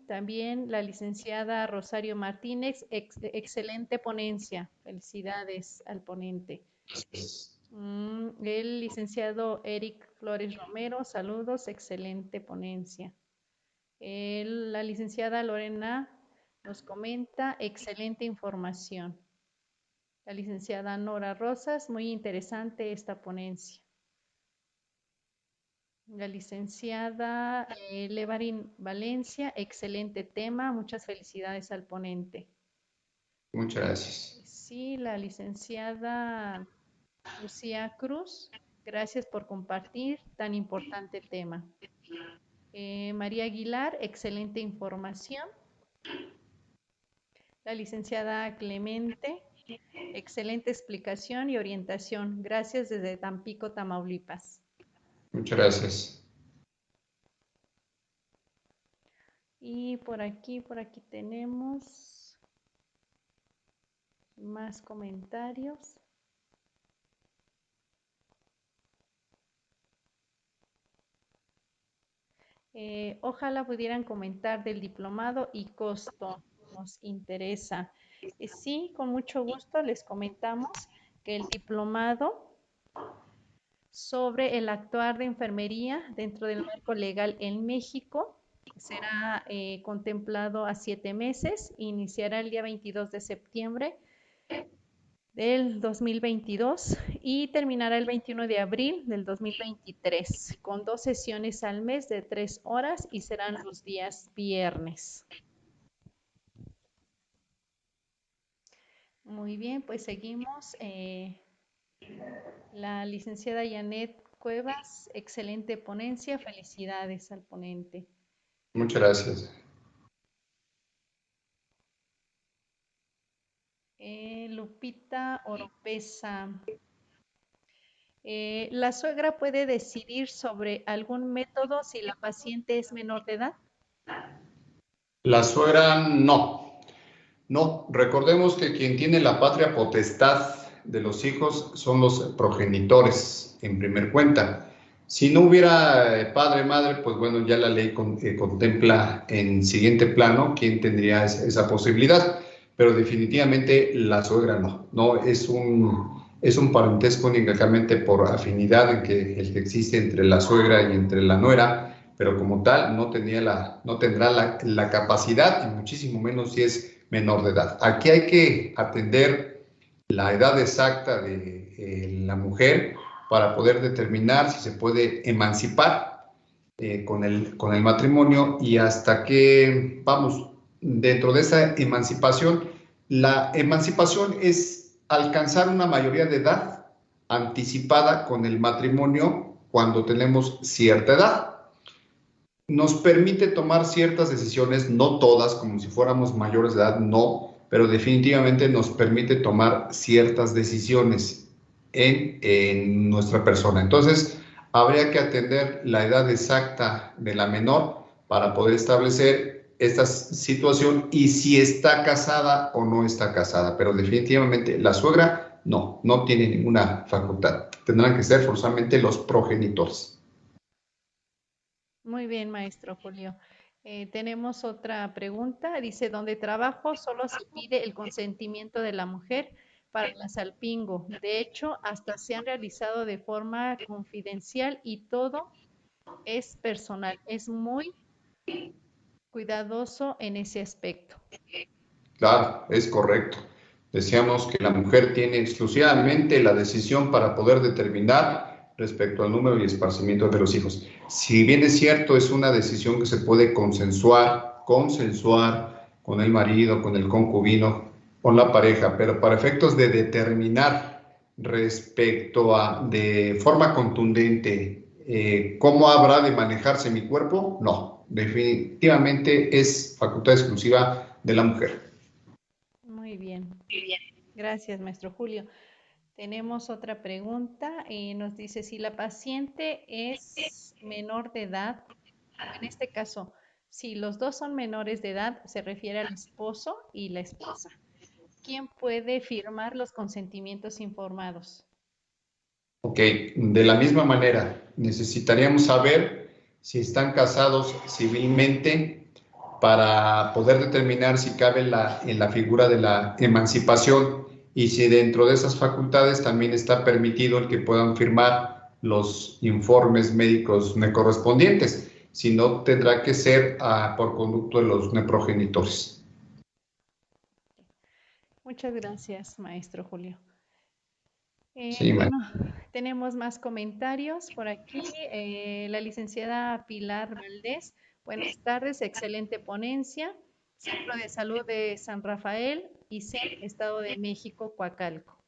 También la licenciada Rosario Martínez, excelente ponencia, felicidades al ponente. El licenciado Eric Flores Romero, saludos, excelente ponencia. La licenciada Lorena nos comenta, excelente información. La licenciada Nora Rosas, muy interesante esta ponencia. La licenciada Levarin Valencia, excelente tema, muchas felicidades al ponente. Muchas gracias. Sí, la licenciada Lucía Cruz, gracias por compartir tan importante tema. María Aguilar, excelente información. La licenciada Clemente, excelente explicación y orientación. Gracias desde Tampico, Tamaulipas. Muchas gracias. Y por aquí tenemos más comentarios. Ojalá pudieran comentar del diplomado y costo, nos interesa. Sí, con mucho gusto les comentamos que el diplomado sobre el actuar de enfermería dentro del marco legal en México será contemplado a 7 meses, iniciará el día 22 de septiembre del 2022 y terminará el 21 de abril del 2023 con 2 sesiones al mes de 3 horas y serán los días viernes. Muy bien, pues seguimos. La licenciada Janet Cuevas, excelente ponencia, felicidades al ponente. Muchas gracias. Lupita Oropesa. ¿La suegra puede decidir sobre algún método si la paciente es menor de edad? La suegra no. No, recordemos que quien tiene la patria potestad de los hijos son los progenitores, en primer cuenta. Si no hubiera padre, madre, pues bueno, ya la ley contempla en siguiente plano quién tendría esa posibilidad, pero definitivamente la suegra no. No, es un es un parentesco únicamente por afinidad el que existe entre la suegra y entre la nuera, pero como tal no tendrá la capacidad, y muchísimo menos si es menor de edad. Aquí hay que atender la edad exacta de la mujer para poder determinar si se puede emancipar con el matrimonio, y hasta que, vamos, dentro de esa emancipación, la emancipación es alcanzar una mayoría de edad anticipada con el matrimonio cuando tenemos cierta edad. Nos permite tomar ciertas decisiones, no todas, como si fuéramos mayores de edad, no, pero definitivamente nos permite tomar ciertas decisiones en nuestra persona. Entonces, habría que atender la edad exacta de la menor para poder establecer esta situación y si está casada o no está casada, pero definitivamente la suegra no tiene ninguna facultad. Tendrán que ser forzosamente los progenitores. Muy bien, maestro Julio. Tenemos otra pregunta. Dice, donde trabajo solo se pide el consentimiento de la mujer para la salpingo. De hecho, hasta se han realizado de forma confidencial y todo es personal. Es muy cuidadoso en ese aspecto. Claro, es correcto. Decíamos que la mujer tiene exclusivamente la decisión para poder determinar respecto al número y esparcimiento de los hijos. Si bien es cierto, es una decisión que se puede consensuar con el marido, con el concubino, con la pareja, pero para efectos de determinar respecto a, de forma contundente, cómo habrá de manejarse mi cuerpo, no. Definitivamente es facultad exclusiva de la mujer. Muy bien. Gracias, maestro Julio. Tenemos otra pregunta. Nos dice, si la paciente es menor de edad, en este caso, si los dos son menores de edad, se refiere al esposo y la esposa. ¿Quién puede firmar los consentimientos informados? Ok, de la misma manera, necesitaríamos saber si están casados civilmente para poder determinar si cabe en la figura de la emancipación y si dentro de esas facultades también está permitido el que puedan firmar los informes médicos correspondientes. Si no, tendrá que ser por conducto de los progenitores. Muchas gracias, maestro Julio. Sí, Bueno, tenemos más comentarios por aquí. La licenciada Pilar Valdés, buenas tardes, excelente ponencia. Centro de Salud de San Rafael, ICEM, Estado de México, Coacalco.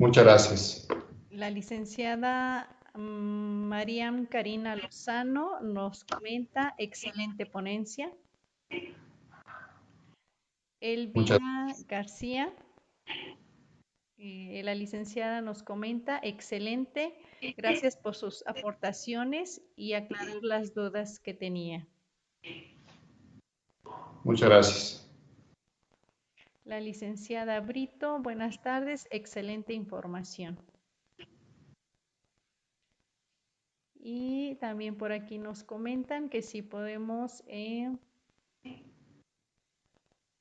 muchas gracias. La licenciada Mariam Karina Lozano nos comenta, excelente ponencia. Elvira García, la licenciada nos comenta, excelente, gracias por sus aportaciones y aclarar las dudas que tenía. Muchas gracias. La licenciada Brito, buenas tardes, excelente información. Y también por aquí nos comentan que si podemos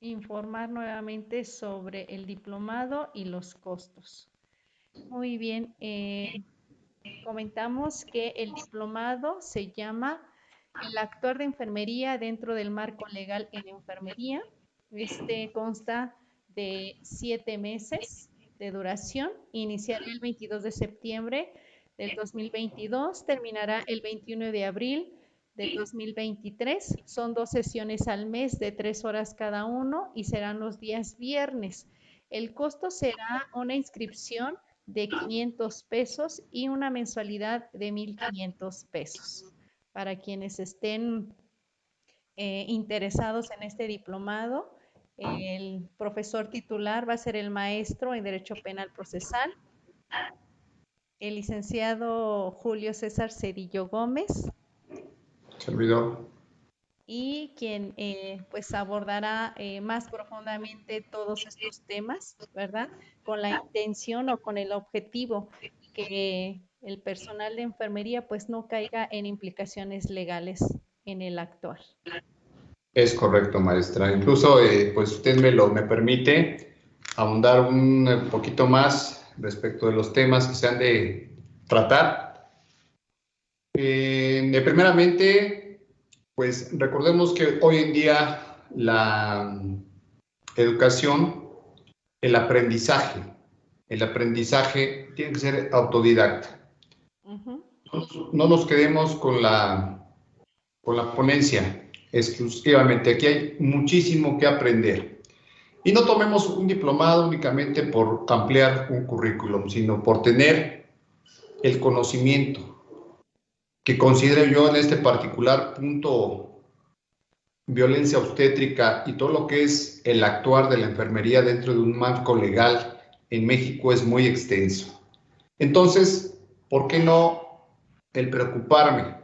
informar nuevamente sobre el diplomado y los costos. Muy bien, comentamos que el diplomado se llama el actuar de enfermería dentro del marco legal en enfermería. Este consta de 7 meses de duración. Iniciará el 22 de septiembre del 2022, terminará el 21 de abril del 2023. Son 2 sesiones al mes de 3 horas cada uno y serán los días viernes. El costo será una inscripción de 500 pesos y una mensualidad de 1,500 pesos. Para quienes estén interesados en este diplomado, el profesor titular va a ser el maestro en Derecho Penal Procesal, el licenciado Julio César Cedillo Gómez. Servidor. Y quien pues abordará más profundamente todos estos temas, ¿verdad? Con la intención o con el objetivo que el personal de enfermería pues no caiga en implicaciones legales en el actuar. Es correcto, maestra. Incluso, pues usted me permite, ahondar un poquito más respecto de los temas que se han de tratar. Primeramente, pues recordemos que hoy en día la educación, el aprendizaje tiene que ser autodidacta. No nos quedemos con la ponencia exclusivamente. Aquí hay muchísimo que aprender. Y no tomemos un diplomado únicamente por ampliar un currículum, sino por tener el conocimiento que considero yo en este particular punto, violencia obstétrica y todo lo que es el actuar de la enfermería dentro de un marco legal en México es muy extenso. Entonces, ¿por qué no el preocuparme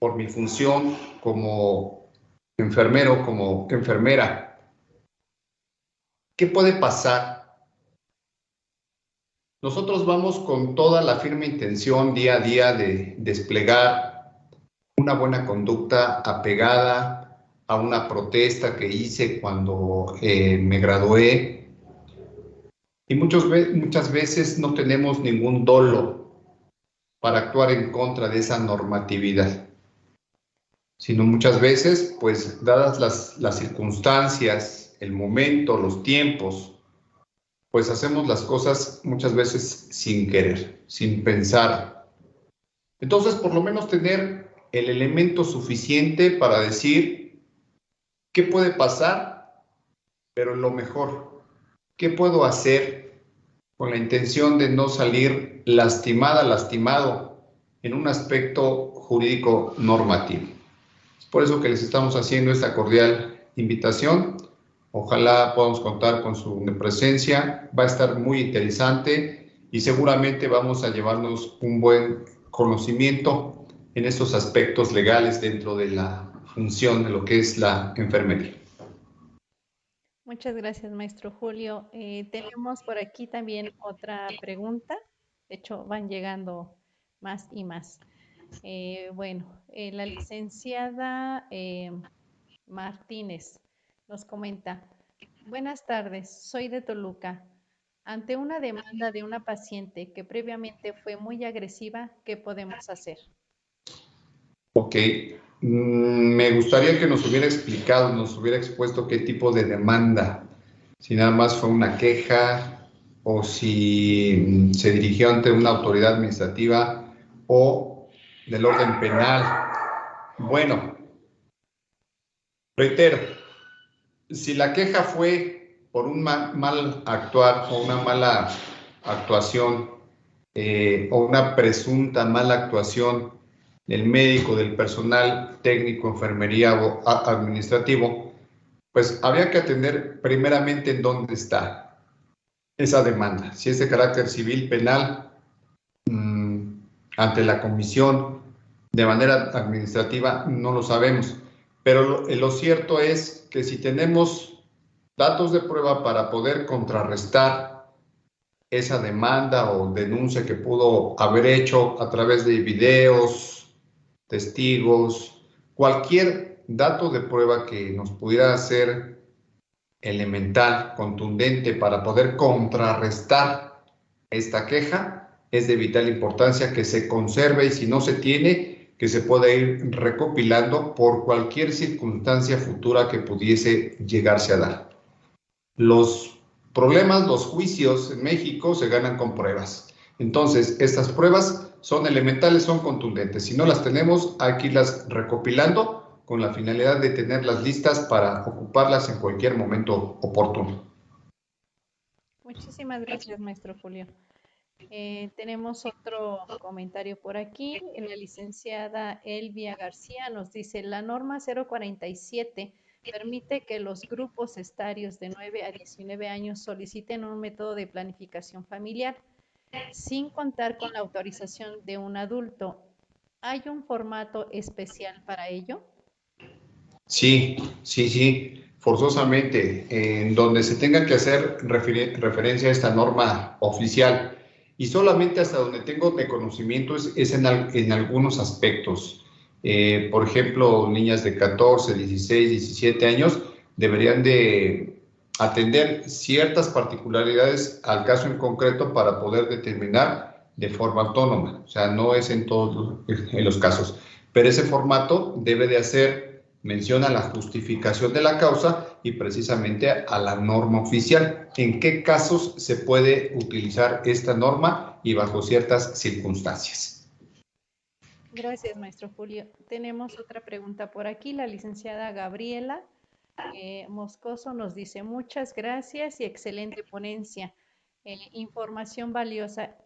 por mi función como enfermero, como enfermera? ¿Qué puede pasar? Nosotros vamos con toda la firme intención día a día de desplegar una buena conducta apegada a una protesta que hice cuando me gradué. Y muchas veces no tenemos ningún dolo para actuar en contra de esa normatividad, sino muchas veces, pues dadas las circunstancias, el momento, los tiempos, pues hacemos las cosas muchas veces sin querer, sin pensar. Entonces, por lo menos tener el elemento suficiente para decir qué puede pasar, pero lo mejor, qué puedo hacer con la intención de no salir lastimado en un aspecto jurídico normativo. Es por eso que les estamos haciendo esta cordial invitación. Ojalá podamos contar con su presencia. Va a estar muy interesante y seguramente vamos a llevarnos un buen conocimiento en estos aspectos legales dentro de la función de lo que es la enfermería. Muchas gracias, maestro Julio. Tenemos por aquí también otra pregunta. De hecho, van llegando más y más. La licenciada Martínez nos comenta: buenas tardes, soy de Toluca. Ante una demanda de una paciente que previamente fue muy agresiva, ¿qué podemos hacer? Ok, me gustaría que nos hubiera explicado, nos hubiera expuesto qué tipo de demanda, si nada más fue una queja o si se dirigió ante una autoridad administrativa o del orden penal. Bueno, reitero, si la queja fue por un mal actuar o una mala actuación o una presunta mala actuación del médico, del personal técnico, enfermería o administrativo, pues habría que atender primeramente en dónde está esa demanda. Si es de carácter civil, penal, ante la comisión, de manera administrativa, no lo sabemos. Pero lo cierto es que si tenemos datos de prueba para poder contrarrestar esa demanda o denuncia que pudo haber hecho a través de videos, testigos, cualquier dato de prueba que nos pudiera ser elemental, contundente para poder contrarrestar esta queja, es de vital importancia que se conserve y si no se tiene, que se pueda ir recopilando por cualquier circunstancia futura que pudiese llegarse a dar. Los problemas, los juicios en México se ganan con pruebas. Entonces, estas pruebas son elementales, son contundentes. Si no las tenemos, hay que irlas recopilando con la finalidad de tenerlas listas para ocuparlas en cualquier momento oportuno. Muchísimas gracias, maestro Julio. Tenemos otro comentario por aquí. La licenciada Elvia García nos dice: la norma 047 permite que los grupos etarios de 9 a 19 años soliciten un método de planificación familiar sin contar con la autorización de un adulto. ¿Hay un formato especial para ello? Sí, forzosamente, en donde se tenga que hacer referencia a esta norma oficial y solamente hasta donde tengo de conocimiento es en algunos aspectos. Por ejemplo, niñas de 14, 16, 17 años deberían de atender ciertas particularidades al caso en concreto para poder determinar de forma autónoma. O sea, no es en todos los casos. Pero ese formato debe de hacer mención a la justificación de la causa y precisamente a la norma oficial. ¿En qué casos se puede utilizar esta norma y bajo ciertas circunstancias? Gracias, maestro Julio. Tenemos otra pregunta por aquí. La licenciada Gabriela Moscoso nos dice: muchas gracias y excelente ponencia. Información valiosa.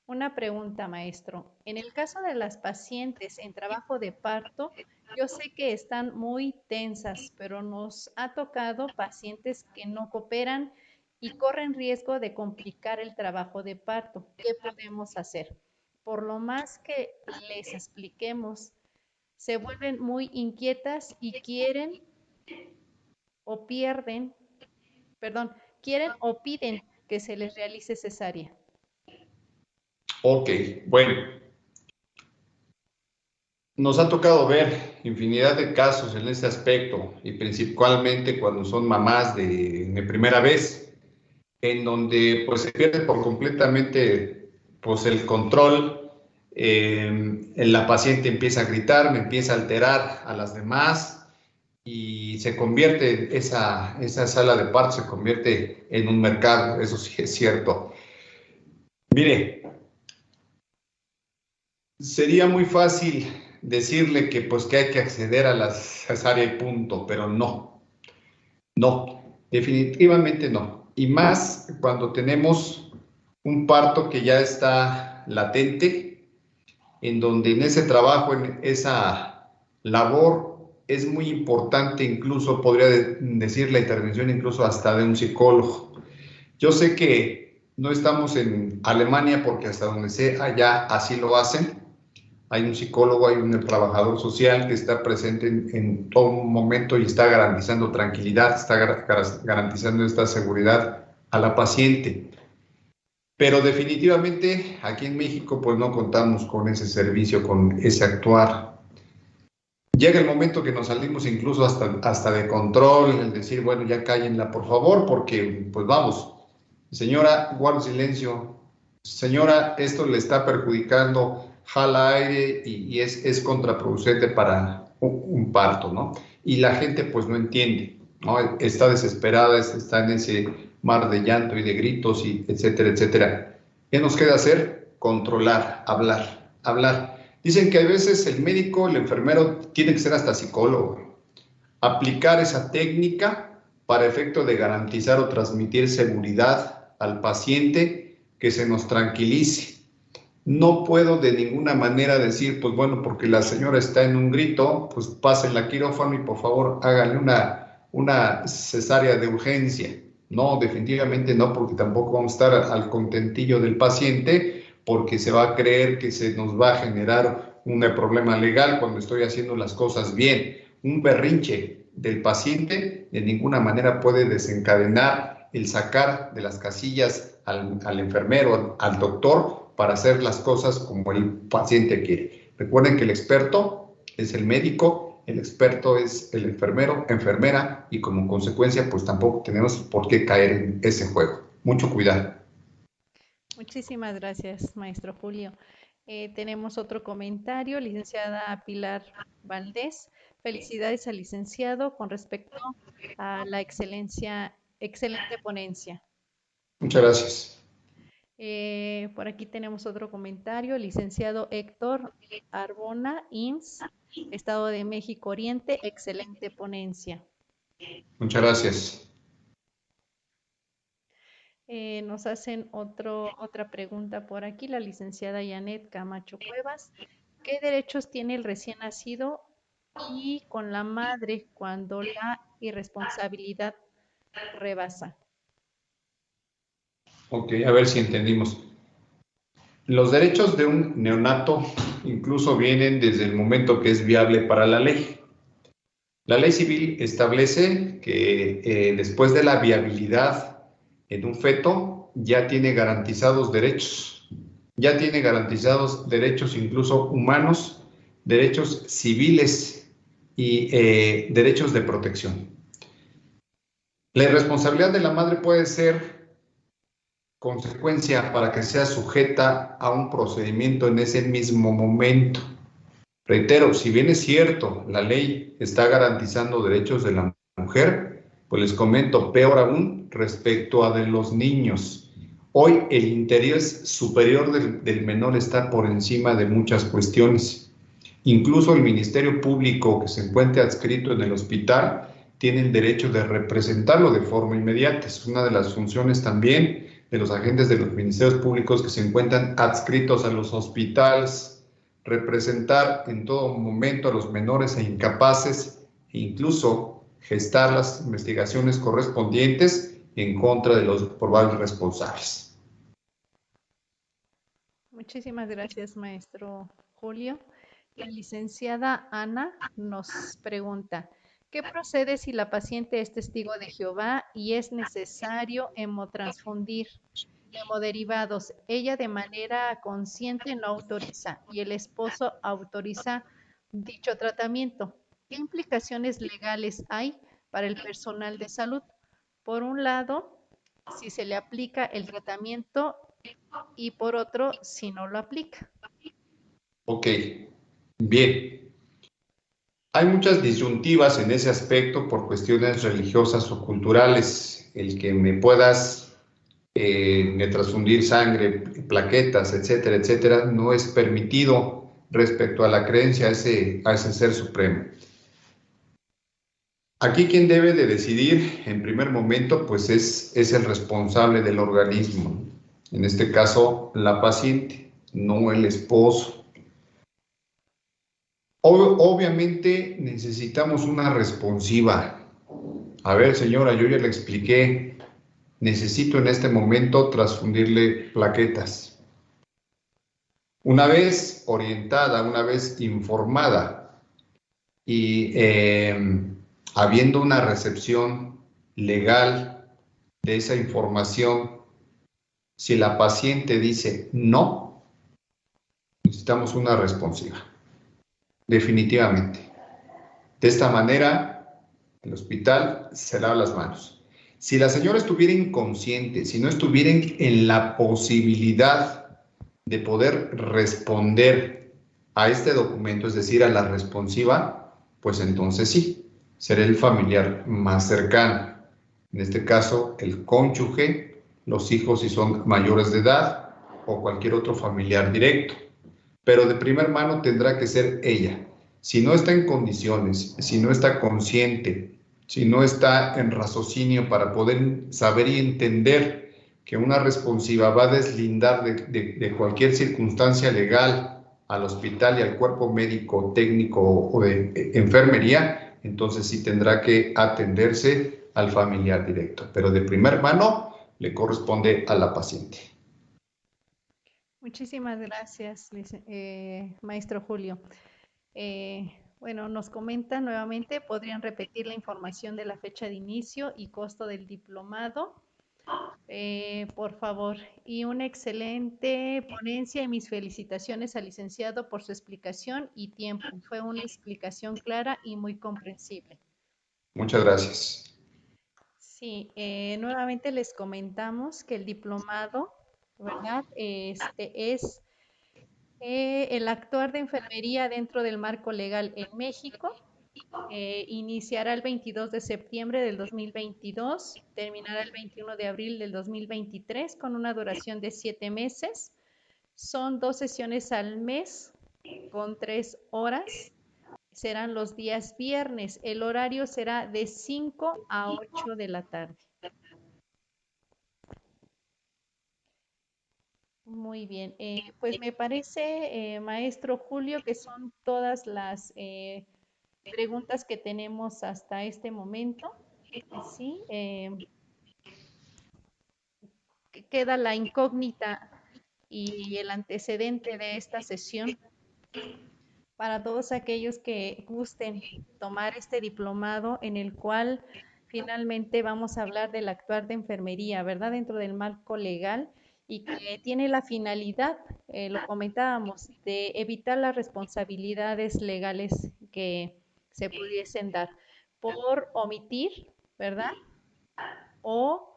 Una pregunta, maestro. En el caso de las pacientes en trabajo de parto, yo sé que están muy tensas, pero nos ha tocado pacientes que no cooperan y corren riesgo de complicar el trabajo de parto. ¿Qué podemos hacer? Por lo más que les expliquemos, se vuelven muy inquietas y quieren o pierden, perdón, quieren o piden que se les realice cesárea. Ok, bueno. Nos ha tocado ver infinidad de casos en este aspecto y principalmente cuando son mamás de primera vez, en donde pues se pierde por completamente pues el control, la paciente empieza a gritar, me empieza a alterar a las demás y se convierte, esa sala de parto se convierte en un mercado, eso sí es cierto. Mire, sería muy fácil decirle que pues que hay que acceder a la cesárea y punto, pero no, definitivamente no. Y más cuando tenemos un parto que ya está latente, en donde en ese trabajo, en esa labor, es muy importante, incluso podría decir la intervención incluso hasta de un psicólogo. Yo sé que no estamos en Alemania porque hasta donde sé allá así lo hacen. Hay un psicólogo, hay un trabajador social que está presente en todo momento y está garantizando tranquilidad, está garantizando esta seguridad a la paciente. Pero definitivamente aquí en México pues no contamos con ese servicio, con ese actuar. Llega el momento que nos salimos incluso hasta de control, el decir, bueno, ya cállenla por favor, porque pues vamos, señora, guarda silencio, señora, esto le está perjudicando, jala aire y es contraproducente para un parto, ¿no? Y la gente pues no entiende, ¿no? Está desesperada, está en ese mar de llanto y de gritos, y etcétera, etcétera. ¿Qué nos queda hacer? Controlar, hablar. Dicen que a veces el médico, el enfermero, tiene que ser hasta psicólogo. Aplicar esa técnica para efecto de garantizar o transmitir seguridad al paciente, que se nos tranquilice. No puedo de ninguna manera decir, pues bueno, porque la señora está en un grito, pues pásenla al quirófano y por favor háganle una cesárea de urgencia. No, definitivamente no, porque tampoco vamos a estar al contentillo del paciente, porque se va a creer que se nos va a generar un problema legal cuando estoy haciendo las cosas bien. Un berrinche del paciente de ninguna manera puede desencadenar el sacar de las casillas al enfermero, al doctor, para hacer las cosas como el paciente quiere. Recuerden que el experto es el médico, el experto es el enfermero, enfermera, y como consecuencia pues tampoco tenemos por qué caer en ese juego. Mucho cuidado. Muchísimas gracias, maestro Julio. Tenemos otro comentario, licenciada Pilar Valdés. Felicidades al licenciado con respecto a la excelente ponencia. Muchas gracias. Por aquí tenemos otro comentario, licenciado Héctor Arbona, IMSS, Estado de México Oriente, excelente ponencia. Muchas gracias. Nos hacen otra pregunta por aquí, la licenciada Janet Camacho Cuevas. ¿Qué derechos tiene el recién nacido y con la madre cuando la irresponsabilidad rebasa? Ok, a ver si entendimos. Los derechos de un neonato incluso vienen desde el momento que es viable para la ley. La ley civil establece que después de la viabilidad en un feto ya tiene garantizados derechos, incluso humanos, derechos civiles y derechos de protección. La irresponsabilidad de la madre puede ser consecuencia para que sea sujeta a un procedimiento en ese mismo momento. Reitero, si bien es cierto, la ley está garantizando derechos de la mujer, pues les comento, peor aún respecto a de los niños. Hoy el interés superior del menor está por encima de muchas cuestiones. Incluso el Ministerio Público que se encuentre adscrito en el hospital tiene el derecho de representarlo de forma inmediata. Es una de las funciones también de los agentes de los ministerios públicos que se encuentran adscritos a los hospitales, representar en todo momento a los menores e incapaces e incluso gestar las investigaciones correspondientes en contra de los probables responsables. Muchísimas gracias, maestro Julio. La licenciada Ana nos pregunta, ¿qué procede si la paciente es testigo de Jehová y es necesario hemotransfundir hemoderivados? Ella de manera consciente no autoriza y el esposo autoriza dicho tratamiento. ¿Qué implicaciones legales hay para el personal de salud? Por un lado, si se le aplica el tratamiento y por otro, si no lo aplica. Ok, bien. Hay muchas disyuntivas en ese aspecto por cuestiones religiosas o culturales. El que me puedas me transfundir sangre, plaquetas, etcétera, etcétera, no es permitido respecto a la creencia a ese ser supremo. Aquí quien debe de decidir en primer momento, pues es el responsable del organismo. En este caso, la paciente, no el esposo. Obviamente necesitamos una responsiva. A ver, señora, yo ya le expliqué, necesito en este momento transfundirle plaquetas. Una vez orientada, una vez informada y habiendo una recepción legal de esa información, si la paciente dice no, necesitamos una responsiva, definitivamente. De esta manera, el hospital se lava las manos. Si la señora estuviera inconsciente, si no estuviera en la posibilidad de poder responder a este documento, es decir, a la responsiva, pues entonces sí, será el familiar más cercano. En este caso, el cónyuge, los hijos si son mayores de edad o cualquier otro familiar directo. Pero de primer mano tendrá que ser ella. Si no está en condiciones, si no está consciente, si no está en raciocinio para poder saber y entender que una responsiva va a deslindar de cualquier circunstancia legal al hospital y al cuerpo médico, técnico o de enfermería, entonces sí tendrá que atenderse al familiar directo. Pero de primer mano le corresponde a la paciente. Muchísimas gracias, maestro Julio. Bueno, nos comenta nuevamente, ¿podrían repetir la información de la fecha de inicio y costo del diplomado? Por favor. Y una excelente ponencia y mis felicitaciones al licenciado por su explicación y tiempo. Fue una explicación clara y muy comprensible. Muchas gracias. Sí, nuevamente les comentamos que el diplomado, ¿verdad? Es el actuar de enfermería dentro del marco legal en México. Iniciará el 22 de septiembre del 2022, terminará el 21 de abril del 2023 con una duración de 7 meses. Son 2 sesiones al mes con 3 horas. Serán los días viernes. El horario será de 5 a 8 de la tarde. Muy bien. Pues me parece, maestro Julio, que son todas las preguntas que tenemos hasta este momento. Sí, queda la incógnita y el antecedente de esta sesión para todos aquellos que gusten tomar este diplomado en el cual finalmente vamos a hablar del actuar de enfermería, ¿verdad? Dentro del marco legal y que tiene la finalidad, lo comentábamos, de evitar las responsabilidades legales que se pudiesen dar por omitir, ¿verdad? o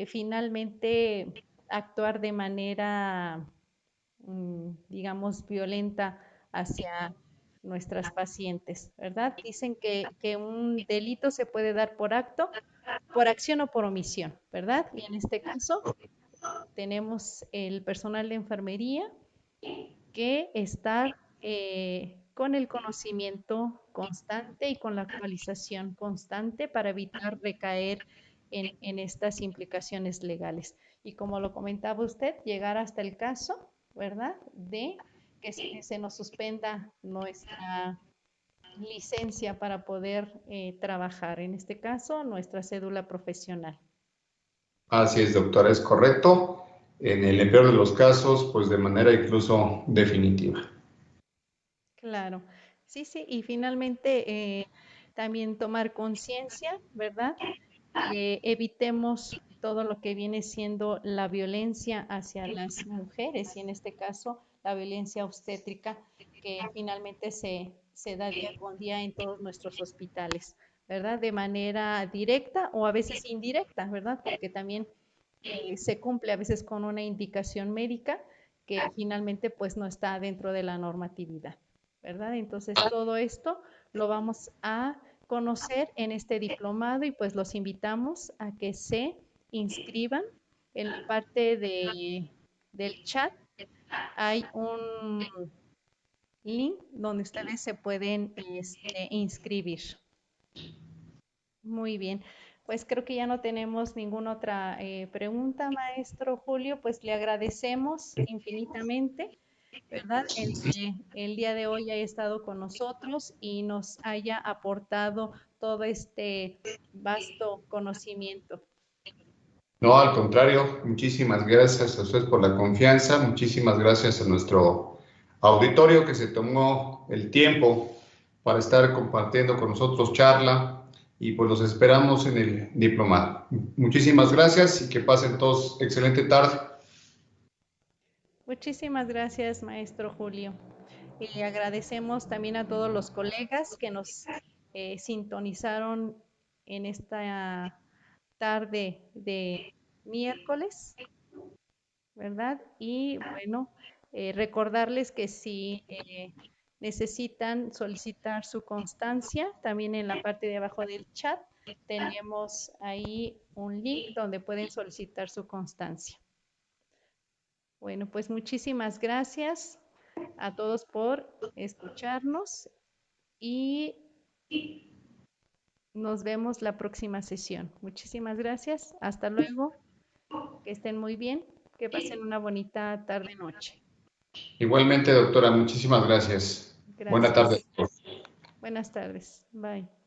finalmente actuar de manera, digamos, violenta hacia nuestras pacientes, ¿verdad? Dicen que un delito se puede dar por acto, por acción o por omisión, ¿verdad? Y en este caso tenemos el personal de enfermería que está con el conocimiento constante y con la actualización constante para evitar recaer en estas implicaciones legales. Y como lo comentaba usted, llegar hasta el caso, ¿verdad? De que se nos suspenda nuestra licencia para poder trabajar, en este caso, nuestra cédula profesional. Así es, doctora, es correcto. En el peor de los casos, pues de manera incluso definitiva. Claro, sí, sí, y finalmente también tomar conciencia, ¿verdad? Que evitemos todo lo que viene siendo la violencia hacia las mujeres y en este caso la violencia obstétrica que finalmente se da día con día en todos nuestros hospitales, ¿verdad? De manera directa o a veces indirecta, ¿verdad? Porque también se cumple a veces con una indicación médica que finalmente pues no está dentro de la normatividad, ¿verdad? Entonces todo esto lo vamos a conocer en este diplomado y pues los invitamos a que se inscriban. En la parte del chat hay un link donde ustedes se pueden inscribir. Muy bien, pues creo que ya no tenemos ninguna otra pregunta, maestro Julio, pues le agradecemos infinitamente, ¿verdad? El que el día de hoy haya estado con nosotros y nos haya aportado todo este vasto conocimiento. No, al contrario, muchísimas gracias a ustedes por la confianza, muchísimas gracias a nuestro auditorio que se tomó el tiempo para estar compartiendo con nosotros charla y pues los esperamos en el diplomado. Muchísimas gracias y que pasen todos excelente tarde. Muchísimas gracias, maestro Julio. Y agradecemos también a todos los colegas que nos sintonizaron en esta tarde de miércoles, ¿verdad? Y bueno, recordarles que si necesitan solicitar su constancia, también en la parte de abajo del chat tenemos ahí un link donde pueden solicitar su constancia. Bueno, pues muchísimas gracias a todos por escucharnos y nos vemos la próxima sesión. Muchísimas gracias. Hasta luego. Que estén muy bien. Que pasen una bonita tarde-noche. Igualmente, doctora, muchísimas gracias. Buena tarde. Gracias. Buenas tardes. Bye.